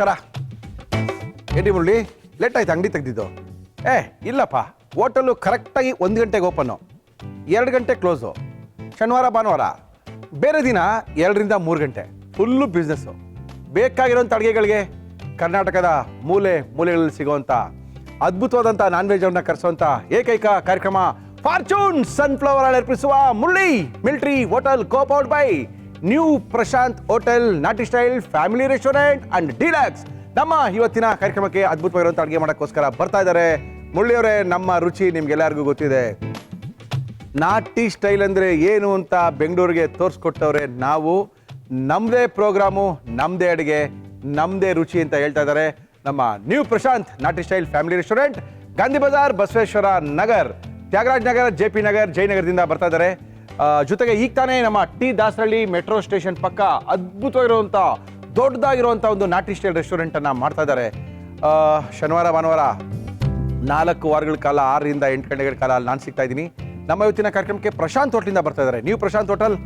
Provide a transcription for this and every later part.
ನಮಸ್ಕಾರ. ಏನ್ರಿ ಮುರಳಿ, ಲೇಟ್ ಆಯ್ತು ಅಂಗಡಿ ತೆಗ್ದಿದ್ದು? ಇಲ್ಲಪ್ಪ, ಹೋಟೆಲು ಕರೆಕ್ಟಾಗಿ 1 ಗಂಟೆಗೆ ಓಪನ್ನು, 2 ಗಂಟೆ ಕ್ಲೋಸು. ಶನಿವಾರ ಭಾನುವಾರ, ಬೇರೆ ದಿನ 2 ರಿಂದ 3 ಗಂಟೆ ಫುಲ್ಲು ಬಿಸ್ನೆಸ್ಸು. ಬೇಕಾಗಿರೋಂಥ ಅಡುಗೆಗಳಿಗೆ ಕರ್ನಾಟಕದ ಮೂಲೆ ಮೂಲೆಗಳಲ್ಲಿ ಸಿಗೋವಂಥ ಅದ್ಭುತವಾದಂಥ ನಾನ್ ವೆಜ್ ಅವ್ರನ್ನ ಕರೆಸುವಂಥ ಏಕೈಕ ಕಾರ್ಯಕ್ರಮ ಫಾರ್ಚೂನ್ ಸನ್ಫ್ಲವರ್ ಆಯಿಲ್ ಅರ್ಪಿಸುವ Murali military hotel co-powered by new Prashant hotel, Nati style family restaurant and deluxe. ನಮ್ಮ ಇವತ್ತಿನ ಕಾರ್ಯಕ್ರಮಕ್ಕೆ ಅದ್ಭುತವಾಗಿರುವಂಥ ಅಡುಗೆ ಮಾಡೋಕ್ಕೋಸ್ಕರ ಬರ್ತಾ ಇದ್ದಾರೆ ಮುರಳಿಯವರೇ. ನಮ್ಮ ರುಚಿ ನಿಮ್ಗೆಲ್ಲರಿಗೂ ಗೊತ್ತಿದೆ. ನಾಟಿ ಸ್ಟೈಲ್ ಅಂದರೆ ಏನು ಅಂತ ಬೆಂಗಳೂರಿಗೆ ತೋರಿಸ್ಕೊಟ್ಟವ್ರೆ ನಾವು. ನಮ್ಮದೇ ಪ್ರೋಗ್ರಾಮು, ನಮ್ಮದೇ ಅಡುಗೆ, ನಮ್ಮದೇ ರುಚಿ ಅಂತ ಹೇಳ್ತಾ ಇದ್ದಾರೆ ನಮ್ಮ new Prashanth Nati style family restaurant, Gandhi Bazaar, Basaveshwara Nagar, Thyagaraj Nagar, JP Nagar, ಜಯನಗರದಿಂದ ಬರ್ತಾ ಇದ್ದಾರೆ. ಜೊತೆಗೆ ಈಗ ತಾನೇ ನಮ್ಮ ಟಿ ದಾಸರಳ್ಳಿ ಮೆಟ್ರೋ ಸ್ಟೇಷನ್ ಪಕ್ಕ ಅದ್ಭುತವಾಗಿರುವಂಥ ದೊಡ್ಡದಾಗಿರುವಂಥ ಒಂದು ನಾಟಿ ಸ್ಟೈಲ್ ರೆಸ್ಟೋರೆಂಟನ್ನು ಮಾಡ್ತಾ ಇದ್ದಾರೆ. ಶನಿವಾರ ಭಾನುವಾರ 4 ವಾರಗಳ ಕಾಲ 6 ರಿಂದ 8 ಗಂಟೆಗಳ ಕಾಲ ಅಲ್ಲಿ ನಾನು ಸಿಗ್ತಾ ಇದ್ದೀನಿ. ನಮ್ಮ ಇವತ್ತಿನ ಕಾರ್ಯಕ್ರಮಕ್ಕೆ ಪ್ರಶಾಂತ್ ಹೋಟೆಲಿಂದ ಬರ್ತಾ ಇದ್ದಾರೆ. New Prashant hotel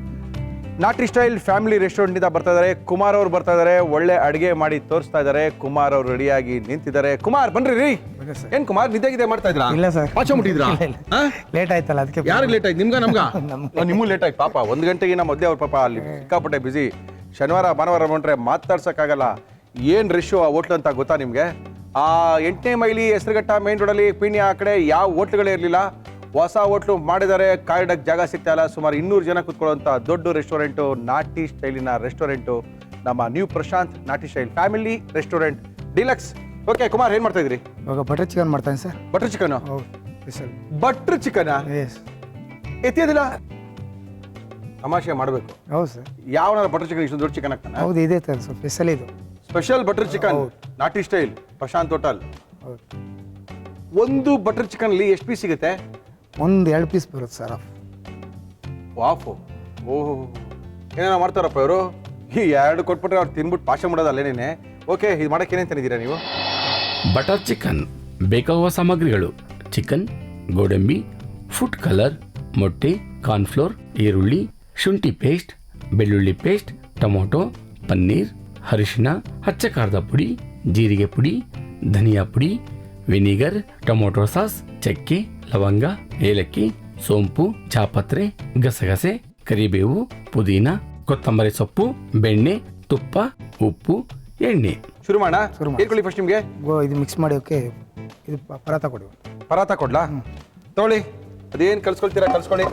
Nati style family ರೆಸ್ಟೋರೆಂಟಿಂದ ಬರ್ತಾ ಇದ್ದಾರೆ. ಕುಮಾರ್ ಅವರು ಬರ್ತಾ ಇದ್ದಾರೆ, ಒಳ್ಳೆ ಅಡುಗೆ ಮಾಡಿ ತೋರಿಸ್ತಾ ಇದ್ದಾರೆ. ಕುಮಾರ್ ಅವರು ರೆಡಿಯಾಗಿ ನಿಂತಿದ್ದಾರೆ. ಕುಮಾರ್ ಬನ್ರಿ ರೀ. ಏನ್ ಕುಮಾರ್ ನಿದ್ದೆ ಮಾಡ್ತಾ ಇದ್ರಾ? ಇಲ್ಲ ಸರ್, ಮುಟ್ಟಿದ್ರಾ? ಲೇಟ್ ಆಯ್ತಲ್ಲ ಅದಕ್ಕೆ. ಯಾರಿಗೆ ಲೇಟ್ ಆಯ್ತು? ನಿಮ್ಗ ನಮ್ಗ? ನಿಮಗೂ ಲೇಟ್ ಆಯ್ತು ಪಾಪ. 1 ಗಂಟೆಗಿನ ಮೊದಲೇ ಅವ್ರ ಪಾಪ ಅಲ್ಲಿ ಸಿಕ್ಕಾಪಟ್ಟೆ ಬಿಸಿ. ಶನಿವಾರ ಭಾನುವಾರ ಬಂದ್ರೆ ಮಾತಾಡ್ಸಕ್ಕಾಗಲ್ಲ. ಏನ್ ರಶ್ಶು ಆ ಹೋಟ್ಲ್ ಅಂತ ಗೊತ್ತಾ ನಿಮ್ಗೆ? ಆ 8ನೇ ಮೈಲಿ ಹೆಸರುಘಟ್ಟ ಮೇನ್ ರೋಡಲ್ಲಿ ಪೀಣ್ಯ ಆ ಕಡೆ ಯಾವ ಹೋಟ್ಲುಗಳೇ ಇರಲಿಲ್ಲ. ಹೊಸ ಹೋಟ್ಲು ಮಾಡಿದ್ದಾರೆ. ಕಾಯ್ಡಕ್ಕೆ ಜಾಗ ಸಿಗ್ತಾ ಇಲ್ಲ. ಸುಮಾರು 200 ಜನ ಕೂತ್ಕೊಳ್ಳುವಂಥ ದೊಡ್ಡ ರೆಸ್ಟೋರೆಂಟು, ನಾಟಿ ಸ್ಟೈಲಿನ ರೆಸ್ಟೋರೆಂಟು, ನಮ್ಮ new Prashanth Nati style family restaurant deluxe. Okay Kumar, ಏನು ಮಾಡ್ತಾ ಇದ್ರಿ? ಇವಾಗ ಬಟರ್ ಚಿಕನ್ ಮಾಡ್ತಾನೆ sir. Butter chicken? Butter chicken ಎತ್ತಿಯೋದಿಲ್ಲ, ತಮಾಷೆ ಮಾಡಬೇಕು. ಹೌದು ಸರ್. ಯಾವ ಬಟರ್ ಚಿಕನ್ ಇಷ್ಟು ದೊಡ್ಡ ಚಿಕನ್ ಹಾಕ್ತಾನೆ? ಹೌದು, ಇದೆ ಸರ್, ಸ್ಪೆಷಲ್ ಇದು. ಸ್ಪೆಷಲ್ ಬಟರ್ ಚಿಕನ್ ನಾಟಿ ಸ್ಟೈಲ್ ಪ್ರಶಾಂತ್ ಹೋಟೆಲ್. ಒಂದು ಬಟರ್ ಚಿಕನ್ ಅಲ್ಲಿ ಎಷ್ಟು ಪೀಸ್ ಸಿಗುತ್ತೆ? 1-2 ಪೀಸ್ ಬರುತ್ತೆ ಸರ್. ವಾಫು, ಓಹೋ, ಏನೇನೋ ಮಾಡ್ತಾರಪ್ಪ ಇವರು. ಈ 2 ಕೊಟ್ಬಿಟ್ರೆ ಅವ್ರು ತಿನ್ಬಿಟ್ಟು ಪಾಶ ಮಾಡೋದಲ್ಲೇನೇನೆ. ಓಕೆ, ಇದು ಮಾಡಕ್ಕೆ ಏನೇನು ತಂದಿದ್ದೀರಾ ನೀವು? ಬಟರ್ ಚಿಕನ್ ಬೇಕಾಗುವ ಸಾಮಗ್ರಿಗಳು: ಚಿಕನ್, ಗೋಡಂಬಿ, ಫುಡ್ ಕಲರ್, ಮೊಟ್ಟೆ, ಕಾರ್ನ್ಫ್ಲೋರ್, ಈರುಳ್ಳಿ, ಶುಂಠಿ ಪೇಸ್ಟ್, ಬೆಳ್ಳುಳ್ಳಿ ಪೇಸ್ಟ್, ಟೊಮೊಟೊ, ಪನ್ನೀರ್, ಅರಿಶಿನ, ಹಚ್ಚ ಖಾರದ ಪುಡಿ, ಜೀರಿಗೆ ಪುಡಿ, ಧನಿಯಾ ಪುಡಿ, ವಿನಿಗರ್, ಟೊಮೊಟೊ ಸಾಸ್, ಚಕ್ಕೆ, ಲವಂಗ, ಏಲಕ್ಕಿ, ಸೋಂಪು, ಜಾಪತ್ರೆ, ಗಸಗಸೆ, ಕರಿಬೇವು, ಪುದೀನ, ಕೊತ್ತಂಬರಿ ಸೊಪ್ಪು, ಬೆಣ್ಣೆ, ತುಪ್ಪ, ಉಪ್ಪು, ಎಣ್ಣೆ. ಶುರು ಮಾಡೋಣ. ಏರ್ಕೊಳ್ಳಿ ಫಸ್ಟ್ ನಿಮಗೆ. ಇದು ಮಿಕ್ಸ್ ಮಾಡಿ. ಓಕೆ, ಇದು ಪರಾತ ಕೊಡಿ. ಪರಾತ ಕೊಡ್ಲಾ? ತಗೊಳ್ಳಿ. ಅದೇನು ಕಲ್ಸ್ಕೊಳ್ತೀರಾ ಕಲ್ಸ್ಕೊಳ್ಳಿ.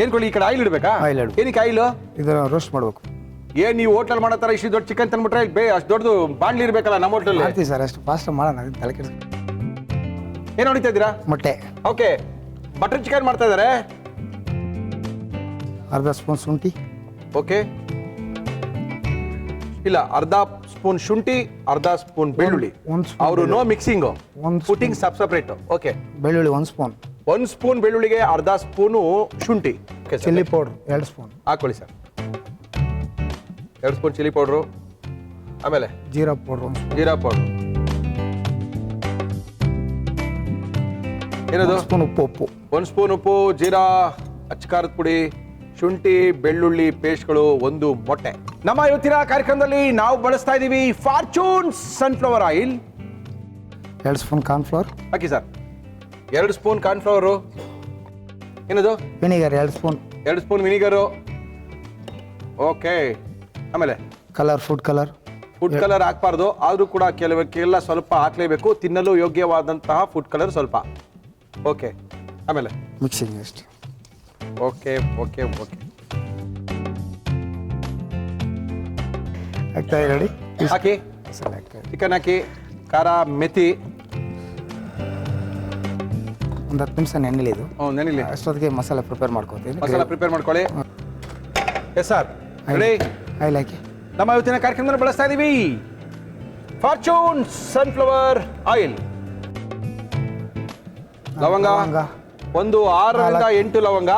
ಏನ್ಕೊಳ್ಳಿ, ಈ ಕಡೆ ಆಯಿಲ್ ಇಡಬೇಕಾ? ಆಯಿಲ್ ಇಡು. ಏನಕ್ಕೆ ಆಯಿಲು? ಇದು ರೋಸ್ಟ್ ಮಾಡಬೇಕು. ಏನ್ ನೀವು ಹೋಟೆಲ್ ಮಾಡೋ ಥರ ಇಷ್ಟು ದೊಡ್ಡ ಚಿಕನ್ ತಂದ್ಬಿಟ್ರೆ ಅಷ್ಟು ದೊಡ್ಡದು ಬಾಣ್ಲಿ ಇರಬೇಕಲ್ಲ ನಮ್ಮ ಹೋಟೆಲ್? ಮಾಡ್ತೀವಿ ಸರ್, ಅಷ್ಟು ಫಾಸ್ಟ್ ಮಾಡೋಣ. ತಲೆ ಕೆಡಿಸ್. ಏನು ಹೊಡಿತಾ ಇದ್ದೀರಾ? ಮೊಟ್ಟೆ. ಓಕೆ, ಬಟರ್ ಚಿಕನ್ ಮಾಡ್ತಾ ಇದ್ದಾರೆ. ಅರ್ಧ ಸ್ಪೂನ್ ಶುಂಠಿ. ಓಕೆ, ಇಲ್ಲ, ಅರ್ಧ ಸ್ಪೂನ್ ಶುಂಠಿ, ಅರ್ಧ ಸ್ಪೂನ್ ಬೆಳ್ಳುಳ್ಳಿ. ಅವರು no mixing, putting separate. Okay, ಬೆಳ್ಳುಳ್ಳಿ 1 ಸ್ಪೂನ್. 1 ಸ್ಪೂನ್ ಬೆಳ್ಳುಳ್ಳಿಗೆ ಅರ್ಧ ಸ್ಪೂನು ಶುಂಠಿ. ಚಿಲ್ಲಿ ಪೌಡರ್ 2 ಸ್ಪೂನ್ ಹಾಕೊಳ್ಳಿ ಸರ್. 2 spoon chilli powder. ಆಮೇಲೆ ಜೀರಾ ಪೌಡರ್. ಜೀರಾ ಪೌಡ್ರು. ಏನದು? 1 ಸ್ಪೂನ್ ಉಪ್ಪು. 1 ಸ್ಪೂನ್ ಉಪ್ಪು, ಜೀರಾ, ಅಚ್ಚಕಾರದ ಪುಡಿ, ಶುಂಠಿ, ಬೆಳ್ಳುಳ್ಳಿ ಪೇಸ್ಟ್ಗಳು, 1 ಮೊಟ್ಟೆ. ನಮ್ಮ ಇವತ್ತಿನ ಕಾರ್ಯಕ್ರಮದಲ್ಲಿ ನಾವು ಬಳಸ್ತಾ ಇದ್ದೀವಿ Fortune sunflower oil. 2 spoon cornflour ಹಾಕಿ ಸರ್. 2 spoon cornflour. ಏನದು? Vinegar 2 spoon. 2 spoon vinegar. Okay, ಆಮೇಲೆ colour, food colour. Food colour ಹಾಕ್ಬಾರ್ದು, ಆದರೂ ಕೂಡ ಕೆಲವಕ್ಕೆಲ್ಲ ಸ್ವಲ್ಪ ಹಾಕ್ಲೇಬೇಕು. ತಿನ್ನಲು ಯೋಗ್ಯವಾದಂತಹ ಫುಡ್ ಕಲರ್ ಸ್ವಲ್ಪ. ಓಕೆ, ಆಮೇಲೆ ಮಿಕ್ಸಿಂಗ್ ಅಷ್ಟೇ. ಓಕೆ ಓಕೆ ಓಕೆ, ಆಗ್ತಾ ರೆಡಿ. ಹಾಕಿ. ಚಿಕನ್ ಹಾಕಿ, ಖಾರ, ಮೆಥಿ. ಒಂದು 10 ನಿಮಿಷ ನೆನೆಲಿ ಇದು. ನೆನಿಲಿ. ಅಷ್ಟೊತ್ತಿಗೆ ಮಸಾಲೆ ಪ್ರಿಪೇರ್ ಮಾಡ್ಕೊತೀನಿ. ಮಸಾಲ ಪ್ರಿಪೇರ್ ಮಾಡ್ಕೊಳ್ಳಿ. Yes sir, ready. ಆಯಿಲ್ ಹಾಕಿ. ನಮ್ಮ ಇವತ್ತಿನ ಕಾರ್ಯಕ್ರಮದಲ್ಲಿ ಬಳಸ್ತಾ ಇದ್ದೀವಿ ಫಾರ್ಚೂನ್ ಸನ್ಫ್ಲವರ್ ಆಯಿಲ್. ಲವಂಗ 1 6 ರಿಂದ 8 ಲವಂಗ,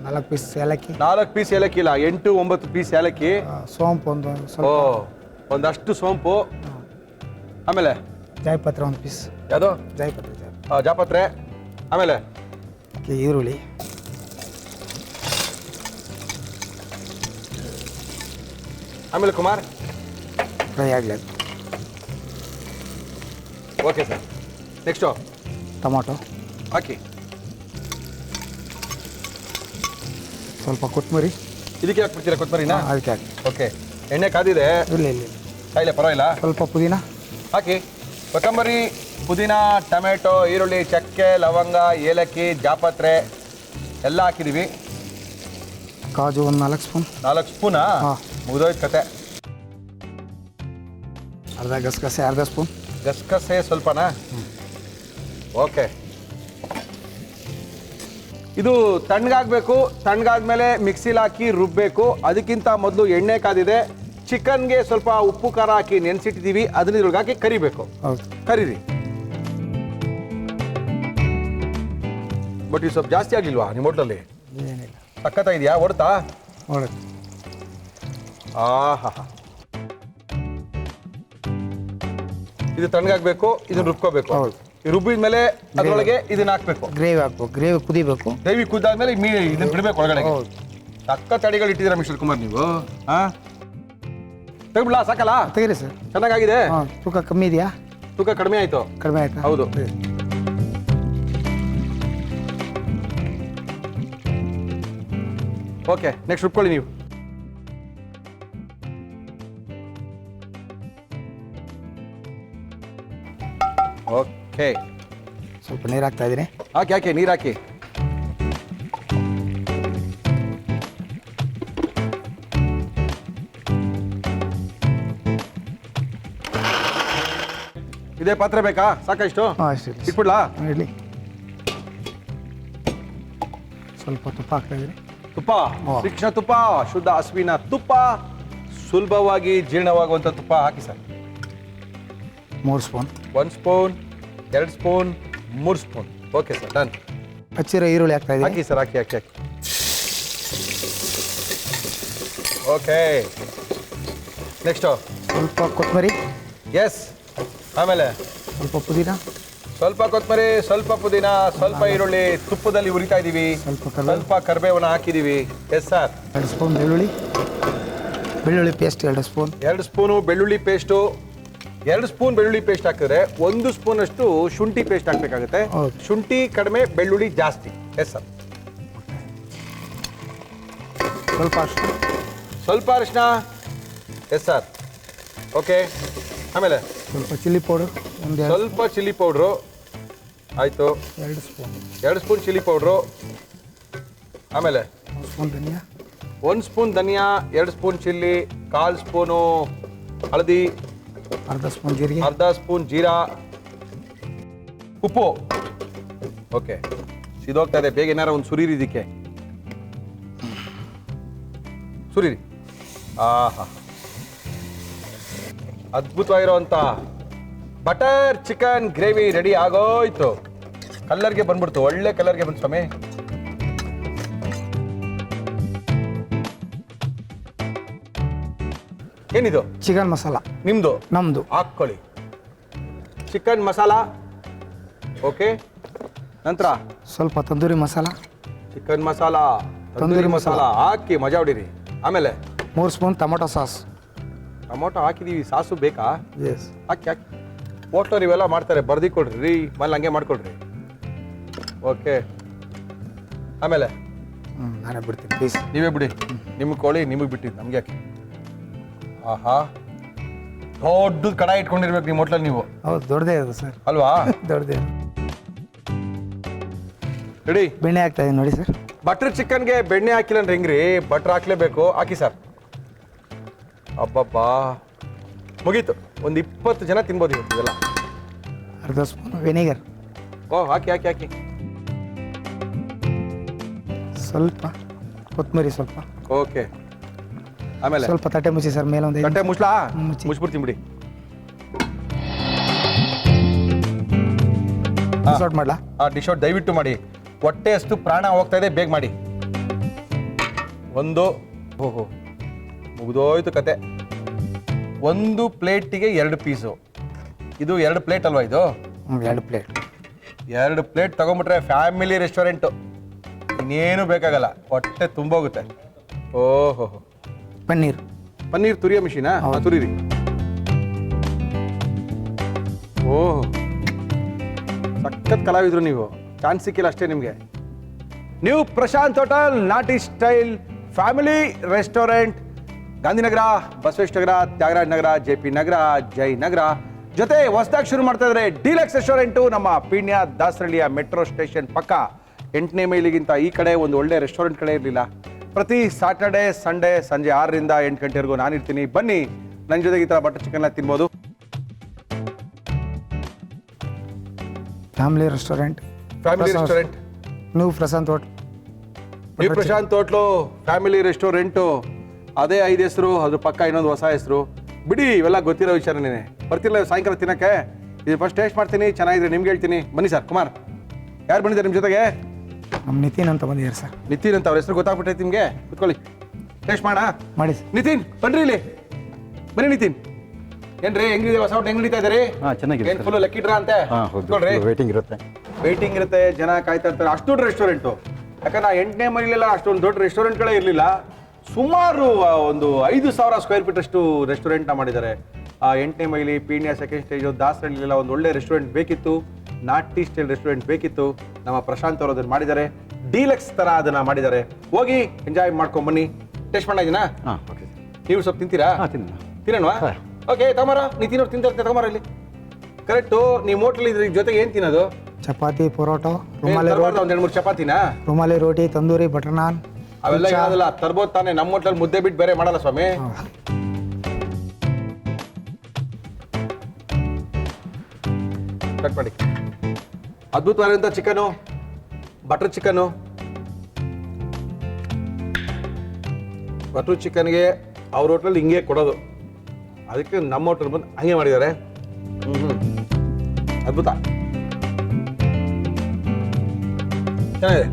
4 ಪೀಸ್ ಏಲಕ್ಕಿ. 4 ಪೀಸ್ ಏಲಕ್ಕಿ, ಇಲ್ಲ 8 9 ಪೀಸ್ ಏಲಕ್ಕಿ. ಸೋಂಪು ಒಂದಷ್ಟು ಸೋಂಪು. ಆಮೇಲೆ ಜಾಯಿಪತ್ರೆ 1 ಪೀಸ್. ಯಾವುದು? ಜಾಯಿಪತ್ರೆ. ಜಾಪತ್ರೆ. ಆಮೇಲೆ ಈರುಳ್ಳಿ. ಆಮೇಲೆ ಕುಮಾರ್ ಫ್ರೈ ಆಗಲಿ ಅದು. Okay sir. ನೆಕ್ಸ್ಟು ಟೊಮಾಟೊ ಹಾಕಿ. ಸ್ವಲ್ಪ ಕೊತ್ತಂಬರಿ ಇದಕ್ಕೆ ಹಾಕ್ಬಿಡ್ತೀರಾ ಕೊತ್ತಂಬರಿನ? ಅದಕ್ಕೆ ಹಾಕಿ. ಓಕೆ. ಎಣ್ಣೆ ಕಾದಿದೆ. ಇಲ್ಲ ಇಲ್ಲ ಇಲ್ಲ ಪರವಾಗಿಲ್ಲ. ಸ್ವಲ್ಪ ಪುದೀನ ಹಾಕಿ. ಕೊತ್ತಂಬರಿ, ಪುದೀನ, ಟೊಮೆಟೊ, ಈರುಳ್ಳಿ, ಚಕ್ಕೆ, ಲವಂಗ, ಏಲಕ್ಕಿ, ಜಾಪತ್ರೆ ಎಲ್ಲ ಹಾಕಿದ್ದೀವಿ. ಕಾಜು ಒಂದು 4 ಸ್ಪೂನ್. 4 ಸ್ಪೂನಾ? ಹಾಂ. ಮುಗಿದೋಯ್ತು ಕತೆ. ಅರ್ಧ ಗಸಗಸೆ ಅರ್ಧ ಸ್ಪೂನ್. ಗಸಗಸೆ ಸ್ವಲ್ಪನಾ? ಓಕೆ. ಇದು ತಣ್ಣಗಾಗಬೇಕು. ತಣ್ಣಗಾದ್ಮೇಲೆ ಮಿಕ್ಸಿಲಿ ಹಾಕಿ ರುಬ್ಬಬೇಕು. ಅದಕ್ಕಿಂತ ಮೊದಲು ಎಣ್ಣೆ ಕಾದಿದೆ. ಚಿಕನ್ಗೆ ಸ್ವಲ್ಪ ಉಪ್ಪು ಖಾರ ಹಾಕಿ ನೆನೆಸಿಟ್ಟಿದ್ದೀವಿ. ಅದನ್ನ ಇದ್ರೊಳಗೆ ಹಾಕಿ ಕರಿಬೇಕು. ಹೌದು. ಕರೀರಿ. ಬಟ್ ಇದು ಸ್ವಲ್ಪ ಜಾಸ್ತಿ ಆಗಿಲ್ವಾ ನಿಮ್ಮ ಹೋಟ್ಲಲ್ಲಿ? ಏನಿಲ್ಲ, ಸಖತ್ತಾಗಿದೆಯಾ? ಹೊಡ್ತಾ? ಹೊರತು. ಆಹಾ. ಇದು ತಣ್ಣಗಾಗಬೇಕು. ಇದನ್ನ ರುಬ್ಕೋಬೇಕು. ಹೌದು. ರುಬ್ಬಿದ ಮೇಲೆ ಅದರೊಳಗೆ ಇದನ್ನ ಹಾಕ್ಬೇಕು. ಗ್ರೇವಿ ಹಾಕ್ಬೇಕು. ಗ್ರೇವಿ ಕುದಿಬೇಕು. ಗ್ರೇವಿ ಕುದ್ದಾದ್ಮೇಲೆ ಇದನ್ನ ಬಿಡಬೇಕು ಒಳಗಡೆ. ಹೌದು. ಸಖತ್ ಅಡಿಗಳು ಇಟ್ಟಿದ್ದೀರಾ ಮಿಸ್ಟರ್ ಕುಮಾರ್ ನೀವು. ಹಾಂ, ತೆಗ್ಬಿಡ್ಲಾ? ಸಾಕಲ್ಲ? ತೆಗೀರಿ ಸರ್. ಚೆನ್ನಾಗಾಗಿದೆ. ಹಾಂ. ತೂಕ ಕಮ್ಮಿ ಇದೆಯಾ? ತೂಕ ಕಡಿಮೆ ಆಯಿತು. ಕಡಿಮೆ ಆಯ್ತಾ? ಹೌದು. ಓಕೆ. ನೆಕ್ಸ್ಟ್ ರುಬ್ಕೊಳ್ಳಿ ನೀವು. ಓಕೆ. ಸ್ವಲ್ಪ ನೀರು ಹಾಕ್ತಾ ಇದ್ದೀನಿ. ಹಾಕಿ ಹಾಕಿ, ನೀರು ಹಾಕಿ. ಇದೇ ಪಾತ್ರೆ ಬೇಕಾ? ಸಾಕಷ್ಟು ಹಾಂ ಅಷ್ಟೇ. ಇಟ್ಬಿಡ್ಲಾ? ಇರಲಿ. ಸ್ವಲ್ಪ ತುಪ್ಪ ಹಾಕ್ತಾ ಇದ್ದೀನಿ. ತುಪ್ಪ, ಹಾ. ತೀಕ್ಷ್ಣ ತುಪ್ಪ, ಶುದ್ಧ ಹಸುವಿನ ತುಪ್ಪ, ಸುಲಭವಾಗಿ ಜೀರ್ಣವಾಗುವಂಥ ತುಪ್ಪ ಹಾಕಿ sir. 3 spoon. 1 spoon, 2 spoon, 3 spoon. Okay sir, done. ಹಚ್ಚಿರೋ ಈರುಳ್ಳಿ ಹಾಕ್ತಾ ಇದ್ದೀನಿ. ಹಾಕಿ ಸರ್, ಹಾಕಿ ಹಾಕಿ ಹಾಕಿ. ಓಕೆ. ನೆಕ್ಸ್ಟು ಸ್ವಲ್ಪ ಕೊತ್ತಂಬರಿ. ಎಸ್. ಆಮೇಲೆ ಸ್ವಲ್ಪ ಪುದೀನ. ಸ್ವಲ್ಪ ಕೊತ್ತಂಬರಿ, ಸ್ವಲ್ಪ ಪುದೀನ, ಸ್ವಲ್ಪ ಈರುಳ್ಳಿ ತುಪ್ಪದಲ್ಲಿ ಉರಿತಾ ಇದ್ದೀವಿ. ಸ್ವಲ್ಪ ಕರಿಬೇವನ್ನ ಹಾಕಿದ್ದೀವಿ. Yes sir. 2 ಸ್ಪೂನ್ ಬೆಳ್ಳುಳ್ಳಿ. ಬೆಳ್ಳುಳ್ಳಿ ಪೇಸ್ಟ್ 2 ಸ್ಪೂನ್. 2 ಸ್ಪೂನು ಬೆಳ್ಳುಳ್ಳಿ ಪೇಸ್ಟು. 2 ಸ್ಪೂನ್ ಬೆಳ್ಳುಳ್ಳಿ ಪೇಸ್ಟ್ ಹಾಕಿದ್ರೆ 1 ಸ್ಪೂನ್ ಅಷ್ಟು ಶುಂಠಿ ಪೇಸ್ಟ್ ಹಾಕಬೇಕಾಗುತ್ತೆ. ಹೌದು. ಶುಂಠಿ ಕಡಿಮೆ, ಬೆಳ್ಳುಳ್ಳಿ ಜಾಸ್ತಿ. Yes sir. ಸ್ವಲ್ಪ ಅಷ್ಟು. ಸ್ವಲ್ಪ ಅರಿಶಿನ. Yes sir. ಓಕೆ. ಆಮೇಲೆ ಸ್ವಲ್ಪ ಚಿಲ್ಲಿ ಪೌಡರ್ ಒಂದು ಸ್ವಲ್ಪ ಚಿಲ್ಲಿ ಪೌಡ್ರು. ಆಯಿತು. 2 ಸ್ಪೂನ್. 2 spoon chilli powder. ಆಮೇಲೆ 1 ಸ್ಪೂನ್ ಧನಿಯಾ. 1 ಸ್ಪೂನ್ ಧನಿಯಾ, 2 ಸ್ಪೂನ್ ಚಿಲ್ಲಿ, 1/4 ಸ್ಪೂನು ಹಳದಿ, ಅರ್ಧ ಸ್ಪೂನ್ ಜೀರಿಗೆ. ಅರ್ಧ ಸ್ಪೂನ್ ಜೀರಾ, ಉಪ್ಪು. ಓಕೆ. ಸಿದೋಗ್ತಾ ಇದೆ. ಬೇಗ ಏನಾರ ಒಂದು ಸುರೀರಿ ಇದಕ್ಕೆ. ಸುರೀರಿ. ಆಹಾ, ಅದ್ಭುತವಾಗಿರೋಂಥ ಬಟರ್ ಚಿಕನ್ ಗ್ರೇವಿ ರೆಡಿ ಆಗೋಯ್ತು. ಕಲ್ಲರ್ಗೆ ಬಂದ್ಬಿಡ್ತು. ಒಳ್ಳೆ ಕಲರ್ಗೆ ಬಂತು ಸ್ವಾಮಿ. ಏನಿದು? ಚಿಕನ್ ಮಸಾಲ ನಿಮ್ದು? ನಮ್ಮದು. ಹಾಕ್ಕೊಳ್ಳಿ. ಚಿಕನ್ ಮಸಾಲ. ಓಕೆ. ನಂತರ ಸ್ವಲ್ಪ ತಂದೂರಿ ಮಸಾಲ. ಚಿಕನ್ ಮಸಾಲ, ತಂದೂರಿ ಮಸಾಲ ಹಾಕಿ ಮಜಾ ಹೊಡೀರಿ. ಆಮೇಲೆ 3 ಸ್ಪೂನ್ ಟೊಮೊಟೊ ಸಾಸ್. ಟೊಮೊಟೊ ಹಾಕಿದೀವಿ. ಸಾಸು ಬೇಕಾ? ಎಸ್. ಹಾಕಿ ಹಾಕಿ. ಹೋಟ್ಲವ್ರು ಇವೆಲ್ಲ ಮಾಡ್ತಾರೆ, ಬರ್ದಿ ಕೊಡ್ರಿ ರೀ. ಮಲ್ಲಿ ಹಂಗೆ ಮಾಡ್ಕೊಡ್ರಿ. ಓಕೆ. ಆಮೇಲೆ ನಾನೇ ಬಿಡ್ತೀನಿ ಪ್ಲೀಸ್. ನೀವೇ ಬಿಡಿ. ನಿಮಗೆ ಕೋಳಿ ನಿಮಗೆ ಬಿಟ್ಟಿದ್ದು, ನಮ್ಗೆ ಯಾಕೆ? ಆಹಾ, ದೊಡ್ಡದು ಕಡಾಯಿ ಇಟ್ಕೊಂಡಿರ್ಬೇಕು ನಿಮ್ಮ ಹೋಟ್ಲಲ್ಲಿ ನೀವು. ಹೌದು, ದೊಡ್ಡದೇ ಅದು ಸರ್. ಅಲ್ವಾ? ದೊಡ್ಡದೇ. ರೆಡಿ. ಬೆಣ್ಣೆ ಹಾಕ್ತಾ ಇದೀನಿ ನೋಡಿ ಸರ್. ಬಟರ್ ಚಿಕನ್ಗೆ ಬೆಣ್ಣೆ ಹಾಕಿಲ್ಲ ಅಂದ್ರೆ ಹೆಂಗ್ರಿ? ಬಟರ್ ಹಾಕ್ಲೇಬೇಕು. ಹಾಕಿ ಸರ್. ಅಬ್ಬಬ್ಬಾ, ಮುಗೀತು. ಒಂದು 20 ಜನ ತಿನ್ಬೋದು ಇವತ್ತು ಇದೆಲ್ಲ. ಅರ್ಧ ಸ್ಪೂನ್ ವೆನಿಗರ್. ಓ, ಹಾಕಿ ಹಾಕಿ ಹಾಕಿ. ಸ್ವಲ್ಪ ಕೊತ್ತಂಬರಿ. ಸ್ವಲ್ಪ. ಓಕೆ. ಆಮೇಲೆ ಸ್ವಲ್ಪ ತಟ್ಟೆ ಮುಚ್ಚಿ ಸರ್. ಮೇಲೆ ಒಂದು ತಟ್ಟೆ ಮುಚ್ಲಾ? ಮುಚ್ಚಿ. ಮುಚ್ಬಿಡ್ತೀನಿ ಬಿಡಿ. ಸಾರ್ಟ್ ಮಾಡಲಾ? ಡಿಶ್ ಔಟ್ ದಯವಿಟ್ಟು ಮಾಡಿ. ಹೊಟ್ಟೆ ಅಷ್ಟು ಪ್ರಾಣ ಹೋಗ್ತಾ ಇದೆ, ಬೇಗ ಮಾಡಿ. ಒಂದು. ಓಹೋ, ಮುಗಿದೋಯ್ತು ಕತೆ. 1 ಪ್ಲೇಟಿಗೆ 2 ಪೀಸು. ಇದು 2 ಪ್ಲೇಟ್ ಅಲ್ವಾ ಇದು? 2 ಪ್ಲೇಟ್. 2 ಪ್ಲೇಟ್ ತಗೊಂಬಿಟ್ರೆ ಫ್ಯಾಮಿಲಿ ರೆಸ್ಟೋರೆಂಟು. ಇನ್ನೇನು ಬೇಕಾಗಲ್ಲ, ಹೊಟ್ಟೆ ತುಂಬೋಗುತ್ತೆ. ಓಹೋ. ಪನ್ನೀರ್. ಪನ್ನೀರ್ ತುರಿಯೋ ಮಿಷಿನಾ? ಹೌದು. ತುರಿರಿ. ಓಹ್, ಸಖತ್ ಕಲಾವಿದ್ರು ನೀವು. ಚಾನ್ಸ್ ಸಿಕ್ಕಿಲ್ಲ ಅಷ್ಟೇ ನಿಮಗೆ. ನೀವು Prashanth hotel Nati style family restaurant, Gandhinagar, Basaveshwara Nagara, Thyagaraja Nagara, JP Nagara, Jayanagar, ಜೊತೆ ಹೊಸದಾಗಿ ಶುರು ಮಾಡ್ತಾ ಇದ್ದಾರೆ ಡೀಲಕ್ಸ್ ರೆಸ್ಟೋರೆಂಟು ನಮ್ಮ ಪೀಣ್ಯ ದಾಸರಳ್ಳಿಯ ಮೆಟ್ರೋ ಸ್ಟೇಷನ್ ಪಕ್ಕ 8ನೇ ಮೈಲಿಗಿಂತ ಈ ಕಡೆ ಒಂದು ಒಳ್ಳೆ ರೆಸ್ಟೋರೆಂಟ್ ಕಡೆ ಇರಲಿಲ್ಲ. ಪ್ರತಿ ಸಾಟರ್ಡೆ ಸಂಡೇ ಸಂಜೆ 6ರಿಂದ 8 ಗಂಟೆವರೆಗೂ ನಾನಿರ್ತೀನಿ. ಬನ್ನಿ, ನನ್ನ ಜೊತೆಗೆ ಈ ಥರ ಬಟರ್ ಚಿಕನ್ನ ತಿನ್ಬೋದು. ಫ್ಯಾಮಿಲಿ ರೆಸ್ಟೋರೆಂಟ್, ಫ್ಯಾಮಿಲಿ ರೆಸ್ಟೋರೆಂಟ್, ನೀವು ಪ್ರಶಾಂತ್ ಹೋಟ್ಲ್, ನೀವು ಪ್ರಶಾಂತ್ ಹೋಟ್ಲು ಫ್ಯಾಮಿಲಿ ರೆಸ್ಟೋರೆಂಟು, ಅದೇ 5 ಹೆಸರು, ಅದ್ರ ಪಕ್ಕ ಇನ್ನೊಂದು ಹೊಸ ಹೆಸರು. ಬಿಡಿ, ಇವೆಲ್ಲ ಗೊತ್ತಿರೋ ವಿಚಾರನೇ. ಬರ್ತಿಲ್ಲ ಸಾಯಂಕಾಲ ತಿನ್ನಕ್ಕೆ. ಇದು ಫಸ್ಟ್ ಟೇಸ್ಟ್ ಮಾಡ್ತೀನಿ, ಚೆನ್ನಾಗಿದ್ರೆ ನಿಮ್ಗೆ ಹೇಳ್ತೀನಿ. ಬನ್ನಿ ಸರ್. ಕುಮಾರ್, ಯಾರು ಬಂದಿದ್ದಾರೆ ನಿಮ್ಮ ಜೊತೆಗೆ? ನಮ್ಮ ನಿತಿನ್ ಅಂತ ಬಂದಿದ್ದಾರೆ ಸರ್. ನಿತಿನ್ ಅಂತ ಅವ್ರ ಹೆಸರು ಗೊತ್ತಾಗ್ಬಿಟ್ಟೈತೆ ನಿಮಗೆ. ಕುತ್ಕೊಳ್ಳಿ, ಟೇಸ್ಟ್ ಮಾಡೋಣ. ಮಾಡಿ ಸರ್. ನಿತಿನ್ ಬನ್ರಿ ಇಲ್ಲಿ. ಬನ್ನಿ ನಿತಿನ್. ಏನ್ರಿ ಹೆಂಗಿದೆ ಹೊಸ ಹೋಟೆಲ್, ಹೆಂಗ್ ನಡೀತಾ ಇದ್ದಾರೆ? ಚೆನ್ನಾಗಿದೆ. ಏನ್ ಫುಲ್ ಲಕ್ಕಿ ಡ್ರಾ ಅಂತೆ? ಕುತ್ಕೊಳ್ರಿ. ವೇಟಿಂಗ್ ಇರುತ್ತೆ. ವೇಟಿಂಗ್ ಇರುತ್ತೆ, ಜನ ಕಾಯ್ತಾ ಇರ್ತಾರೆ. ಅಷ್ಟು ದೊಡ್ಡ ರೆಸ್ಟೋರೆಂಟು. ಯಾಕಂದ್ರೆ 8ನೇ ಮೈಲೆಲ್ಲ ಅಷ್ಟೊಂದು ದೊಡ್ಡ ರೆಸ್ಟೋರೆಂಟ್ಗಳೇ ಇರಲಿಲ್ಲ. ಸುಮಾರು ಒಂದು 5,000 ಸ್ಕ್ವೇರ್ ಫೀಟ್ ಅಷ್ಟು ರೆಸ್ಟೋರೆಂಟ್ನ ಮಾಡಿದ್ದಾರೆ. 8ನೇ ಮೈಲಿ, ಪೀಣ್ಯ ಸೆಕೆಂಡ್ ಸ್ಟೇಜು, ದಾಸರಳ್ಳಿಲೆಲ್ಲ ಒಂದು ಒಳ್ಳೆ ರೆಸ್ಟೋರೆಂಟ್ ಬೇಕಿತ್ತು. ನಾಟಿ ಸ್ಟೈಲ್ ರೆಸ್ಟೋರೆಂಟ್ ಬೇಕಿತ್ತು. ನಮ್ಮ ಪ್ರಶಾಂತ್ ಅವರು ಅದನ್ನು ಮಾಡಿದ್ದಾರೆ. ಡೀಲಕ್ಸ್ ಥರ ಅದನ್ನು ಮಾಡಿದ್ದಾರೆ. ಹೋಗಿ ಎಂಜಾಯ್ ಮಾಡ್ಕೊಂಡು ಬನ್ನಿ. ಟೇಸ್ಟ್ ಮಾಡಿದ್ದೀನಾ? ಹಾಂ, ಓಕೆ. ನೀವು ಸ್ವಲ್ಪ ತಿಂತೀರಾ? ಹಾಂ, ತಿನ್ನೋಣ. ತಿನ್ನೋಣವಾ? ಓಕೆ, ತಮಾರ ನಿತಿನ್ ಅವ್ರು ತಿಂತಾರೆ, ತಗೊಂಬಾರ ಇಲ್ಲಿ. ಕರೆಕ್ಟು. ನೀವು ಹೋಟ್ಲ್ ಇದ್ರ ಜೊತೆಗೆ ಏನು ತಿನ್ನೋದು? ಚಪಾತಿ, ಪರೋಟ, ರುಮಾಲಿ ರೋಟಿ, ಒಂದು 2-3 ಚಪಾತಿನಾ? ರುಮಾಲಿ ರೋಟಿ, ತಂದೂರಿ, ಬಟರ್ ನಾನ್ ಅವೆಲ್ಲ ಯಾವ್ದಲ್ಲ ತರ್ಬೋದು ತಾನೆ. ನಮ್ಮ ಹೋಟ್ಲಲ್ಲಿ ಮುದ್ದೆ ಬಿಟ್ಟು ಬೇರೆ ಮಾಡಲ್ಲ ಸ್ವಾಮಿ. ಕಟ್ ಮಾಡಿ. ಅದ್ಭುತವಾದಂಥ ಚಿಕನು, ಬಟರ್ ಚಿಕನು. ಬಟರ್ ಚಿಕನ್ಗೆ ಅವ್ರ ಹೋಟ್ಲಲ್ಲಿ ಹಿಂಗೆ ಕೊಡೋದು, ಅದಕ್ಕೆ ನಮ್ಮ ಹೋಟ್ಲ್ ಬಂದು ಹಂಗೆ ಮಾಡಿದ್ದಾರೆ. ಅದ್ಭುತ, ಚೆನ್ನಾಗಿದೆ,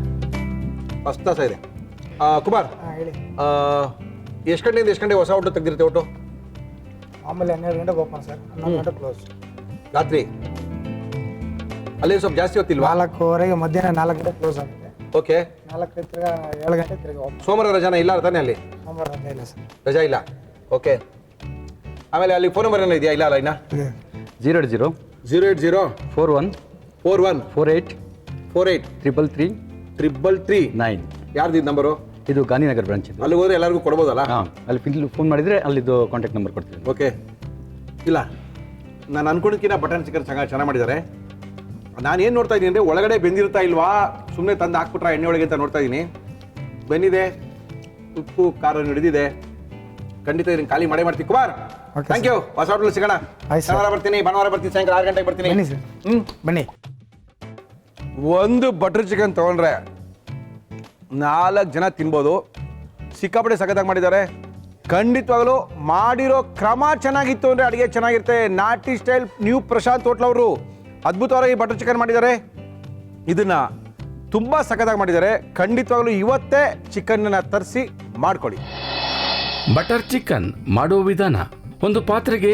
ಫಸ್ಟ್ ಕ್ಲಾಸ್ ಇದೆ. ಕುಮಾರ್, ಹೇಳಿ. ಎಷ್ಟು ಗಂಟೆಯಿಂದ ಎಷ್ಟು ಗಂಟೆ ಹೊಸ ಹೋಟ್ಲು ತೆಗ್ದಿರುತ್ತೆ ಒಟ್ಟು? ಆಮೇಲೆ 12 ಗಂಟೆಗೆ ಓಪನ್ ಸರ್, 11 ಗಂಟೆ ಕ್ಲೋಸ್. ರಾತ್ರಿ ಅಲ್ಲಿ ಸ್ವಲ್ಪ ಜಾಸ್ತಿ ಹೊತ್ತಿಲ್ವಾ? 4:15 ಮಧ್ಯಾಹ್ನ 4 ಗಂಟೆ ಕ್ಲೋಸ್ ಆಗುತ್ತೆ. ಓಕೆ. 4 ತಿರ್ಗಾ 7 ಗಂಟೆ ತಿರ್ಗಿ ಓಪನ್. ಸೋಮವಾರ ರಜಾನ ಇಲ್ಲ ತಾನೆ ಅಲ್ಲಿ? ಸೋಮವಾರ ರಜೆ ಇಲ್ಲ ಸರ್. ರಜಾ ಇಲ್ಲ. ಓಕೆ. ಆಮೇಲೆ ಅಲ್ಲಿ ಫೋನ್ ನಂಬರ್ ಏನೋ ಇದೆಯಾ? ಇಲ್ಲ ಅಲ್ಲ ಇನ್ನ? 080 080 41 41 48 48 333 333 9. ಯಾರ್ದು ಇದು ನಂಬರು? ಇದು ಗಾಂಧಿನಗರ ಬ್ರಾಂಚ್ ಇದು. ಅಲ್ಲಿ ಹೋದ್ರೆ ಎಲ್ಲರಿಗೂ ಕೊಡ್ಬೋದಲ್ಲ? ಹಾಂ, ಅಲ್ಲಿ ಫೋನ್ ಮಾಡಿದರೆ ಅಲ್ಲಿದ್ದು ಕಾಂಟ್ಯಾಕ್ಟ್ ನಂಬರ್ ಕೊಡ್ತೀವಿ. ಓಕೆ. ಇಲ್ಲ, ನಾನು ಅನ್ಕೊಂಡಿದ್ದಕ್ಕಿಂತ ಬಟನ್ ಚಿಕನ್ ಚೆನ್ನಾಗಿ ಮಾಡಿದ್ದಾರೆ. ನಾನು ಏನು ನೋಡ್ತಾ ಇದ್ದೀನಿ ಅಂದರೆ ಒಳಗಡೆ ಬೆಂದಿರ್ತಾ ಇಲ್ವಾ, ಸುಮ್ಮನೆ ತಂದು ಹಾಕ್ಬಿಟ್ರಾ ಎಣ್ಣೆ ಒಳಗೆ ಅಂತ ನೋಡ್ತಾ ಇದ್ದೀನಿ. ಬೆಂದಿದೆ, ಉಪ್ಪು ಖಾರ ಹಿಡಿದಿದೆ. ಖಂಡಿತ ಇದನ್ನು ಖಾಲಿ ಮಾಡೇ ಮಾಡ್ತೀನಿ. Kumar, thank you. ಹೊಸ ಹೋಟೆಲ್ ಸಿಗೋಣ. ಶನಿವಾರ ಬರ್ತೀನಿ, ಭಾನುವಾರ ಬರ್ತೀನಿ, ಸಾಯಂಕಾಲ 6 ಗಂಟೆಗೆ ಬರ್ತೀನಿ. ಬನ್ನಿ ಸರ್. ಬನ್ನಿ. ಒಂದು ಬಟರ್ ಚಿಕನ್ ತೊಗೊಂಡ್ರೆ 4 ಜನ ತಿನ್ಬೋದು. ಸಿಕ್ಕಾಪಟ್ಟೆ ಸಖತ್ತಾಗಿ ಮಾಡಿದ್ದಾರೆ. ಖಂಡಿತವಾಗಲೂ ಮಾಡಿರೋ ಕ್ರಮ ಚೆನ್ನಾಗಿತ್ತು ಅಂದರೆ ಅಡುಗೆ ಚೆನ್ನಾಗಿರುತ್ತೆ. ನಾಟಿ ಸ್ಟೈಲ್ ನ್ಯೂ ಪ್ರಶಾಂತ್ ಹೋಟ್ಲ್ ಅವರು ಅದ್ಭುತವಾಗಿ ಬಟರ್ ಚಿಕನ್ ಮಾಡಿದ್ದಾರೆ. ಇದನ್ನು ತುಂಬ ಸಖತ್ತಾಗಿ ಮಾಡಿದ್ದಾರೆ. ಖಂಡಿತವಾಗಲೂ ಇವತ್ತೇ ಚಿಕನ್ನ ತರಿಸಿ ಮಾಡ್ಕೊಳ್ಳಿ. ಬಟರ್ ಚಿಕನ್ ಮಾಡುವ ವಿಧಾನ: ಒಂದು ಪಾತ್ರೆಗೆ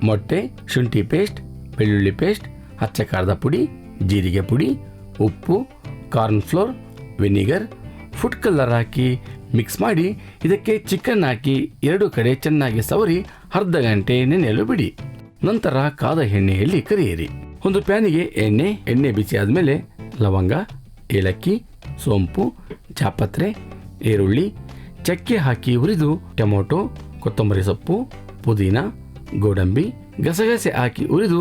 ಮೊಟ್ಟೆ, ಶುಂಠಿ ಪೇಸ್ಟ್, ಬೆಳ್ಳುಳ್ಳಿ ಪೇಸ್ಟ್, ಹಚ್ಚ ಖಾರದ ಪುಡಿ, ಜೀರಿಗೆ ಪುಡಿ, ಉಪ್ಪು, corn flour, vinegar, food colour ಹಾಕಿ ಮಿಕ್ಸ್ ಮಾಡಿ ಇದಕ್ಕೆ ಚಿಕನ್ ಹಾಕಿ 2 ಕಡೆ ಚೆನ್ನಾಗಿ ಸವರಿ ಅರ್ಧ ಗಂಟೆ ನೆನೆಯಲು ಬಿಡಿ. ನಂತರ ಕಾದ ಎಣ್ಣೆಯಲ್ಲಿ ಕರಿಯಿರಿ. ಒಂದು ಪ್ಯಾನಿಗೆ ಎಣ್ಣೆ ಬಿಸಿ ಆದಮೇಲೆ ಲವಂಗ, ಏಲಕ್ಕಿ, ಸೋಂಪು, ಜಾಪತ್ರೆ, ಈರುಳ್ಳಿ, ಚಕ್ಕೆ ಹಾಕಿ ಹುರಿದು ಟೊಮೊಟೊ, ಕೊತ್ತಂಬರಿ ಸೊಪ್ಪು, ಪುದೀನ, ಗೋಡಂಬಿ, ಗಸಗಸೆ ಹಾಕಿ ಹುರಿದು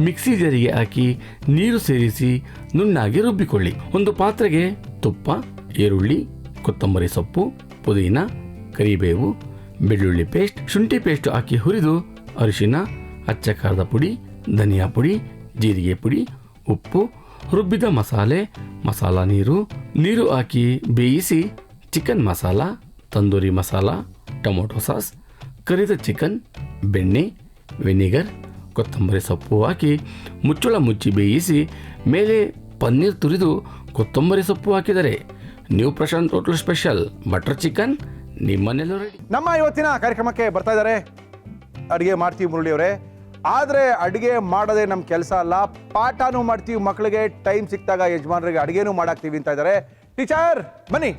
ಮಿಕ್ಸಿ ಜಾರಿಗೆ ಹಾಕಿ ನೀರು ಸೇರಿಸಿ ನುಣ್ಣಾಗಿ ರುಬ್ಬಿಕೊಳ್ಳಿ. ಒಂದು ಪಾತ್ರೆಗೆ ತುಪ್ಪ, ಈರುಳ್ಳಿ, ಕೊತ್ತಂಬರಿ ಸೊಪ್ಪು, ಪುದೀನ, ಕರಿಬೇವು, ಬೆಳ್ಳುಳ್ಳಿ ಪೇಸ್ಟ್, ಶುಂಠಿ ಪೇಸ್ಟ್ ಹಾಕಿ ಹುರಿದು ಅರಿಶಿನ, ಅಚ್ಚ ಖಾರದ ಪುಡಿ, ಧನಿಯಾ ಪುಡಿ, ಜೀರಿಗೆ ಪುಡಿ, ಉಪ್ಪು, ರುಬ್ಬಿದ ಮಸಾಲ ನೀರು ಹಾಕಿ ಬೇಯಿಸಿ chicken masala, tandoori masala, tomato sauce, ಕರಿದ ಚಿಕನ್, ಬೆಣ್ಣೆ, ವಿನಿಗರ್, ಕೊತ್ತಂಬರಿ ಸೊಪ್ಪು ಹಾಕಿ ಮುಚ್ಚಳ ಮುಚ್ಚಿ ಬೇಯಿಸಿ ಮೇಲೆ ಪನ್ನೀರ್ ತುರಿದು ಕೊತ್ತಂಬರಿ ಸೊಪ್ಪು ಹಾಕಿದರೆ new Prashant hotel special butter chicken ನಿಮ್ಮನೆಲ್ಲೂ ರೆಡಿ. ನಮ್ಮ ಇವತ್ತಿನ ಕಾರ್ಯಕ್ರಮಕ್ಕೆ ಬರ್ತಾ ಇದ್ದಾರೆ. ಅಡುಗೆ ಮಾಡ್ತೀವಿ ಮುರಳಿಯವರೇ, ಆದರೆ ಅಡುಗೆ ಮಾಡೋದೇ ನಮ್ಮ ಕೆಲಸ ಅಲ್ಲ, ಪಾಠನೂ ಮಾಡ್ತೀವಿ. ಮಕ್ಕಳಿಗೆ ಟೈಮ್ ಸಿಕ್ತಾಗ ಯಜಮಾನರಿಗೆ ಅಡುಗೆನೂ ಮಾಡಾಕ್ತೀವಿ ಅಂತ ಇದ್ದಾರೆ. ಟೀಚರ್ ಬನ್ನಿ.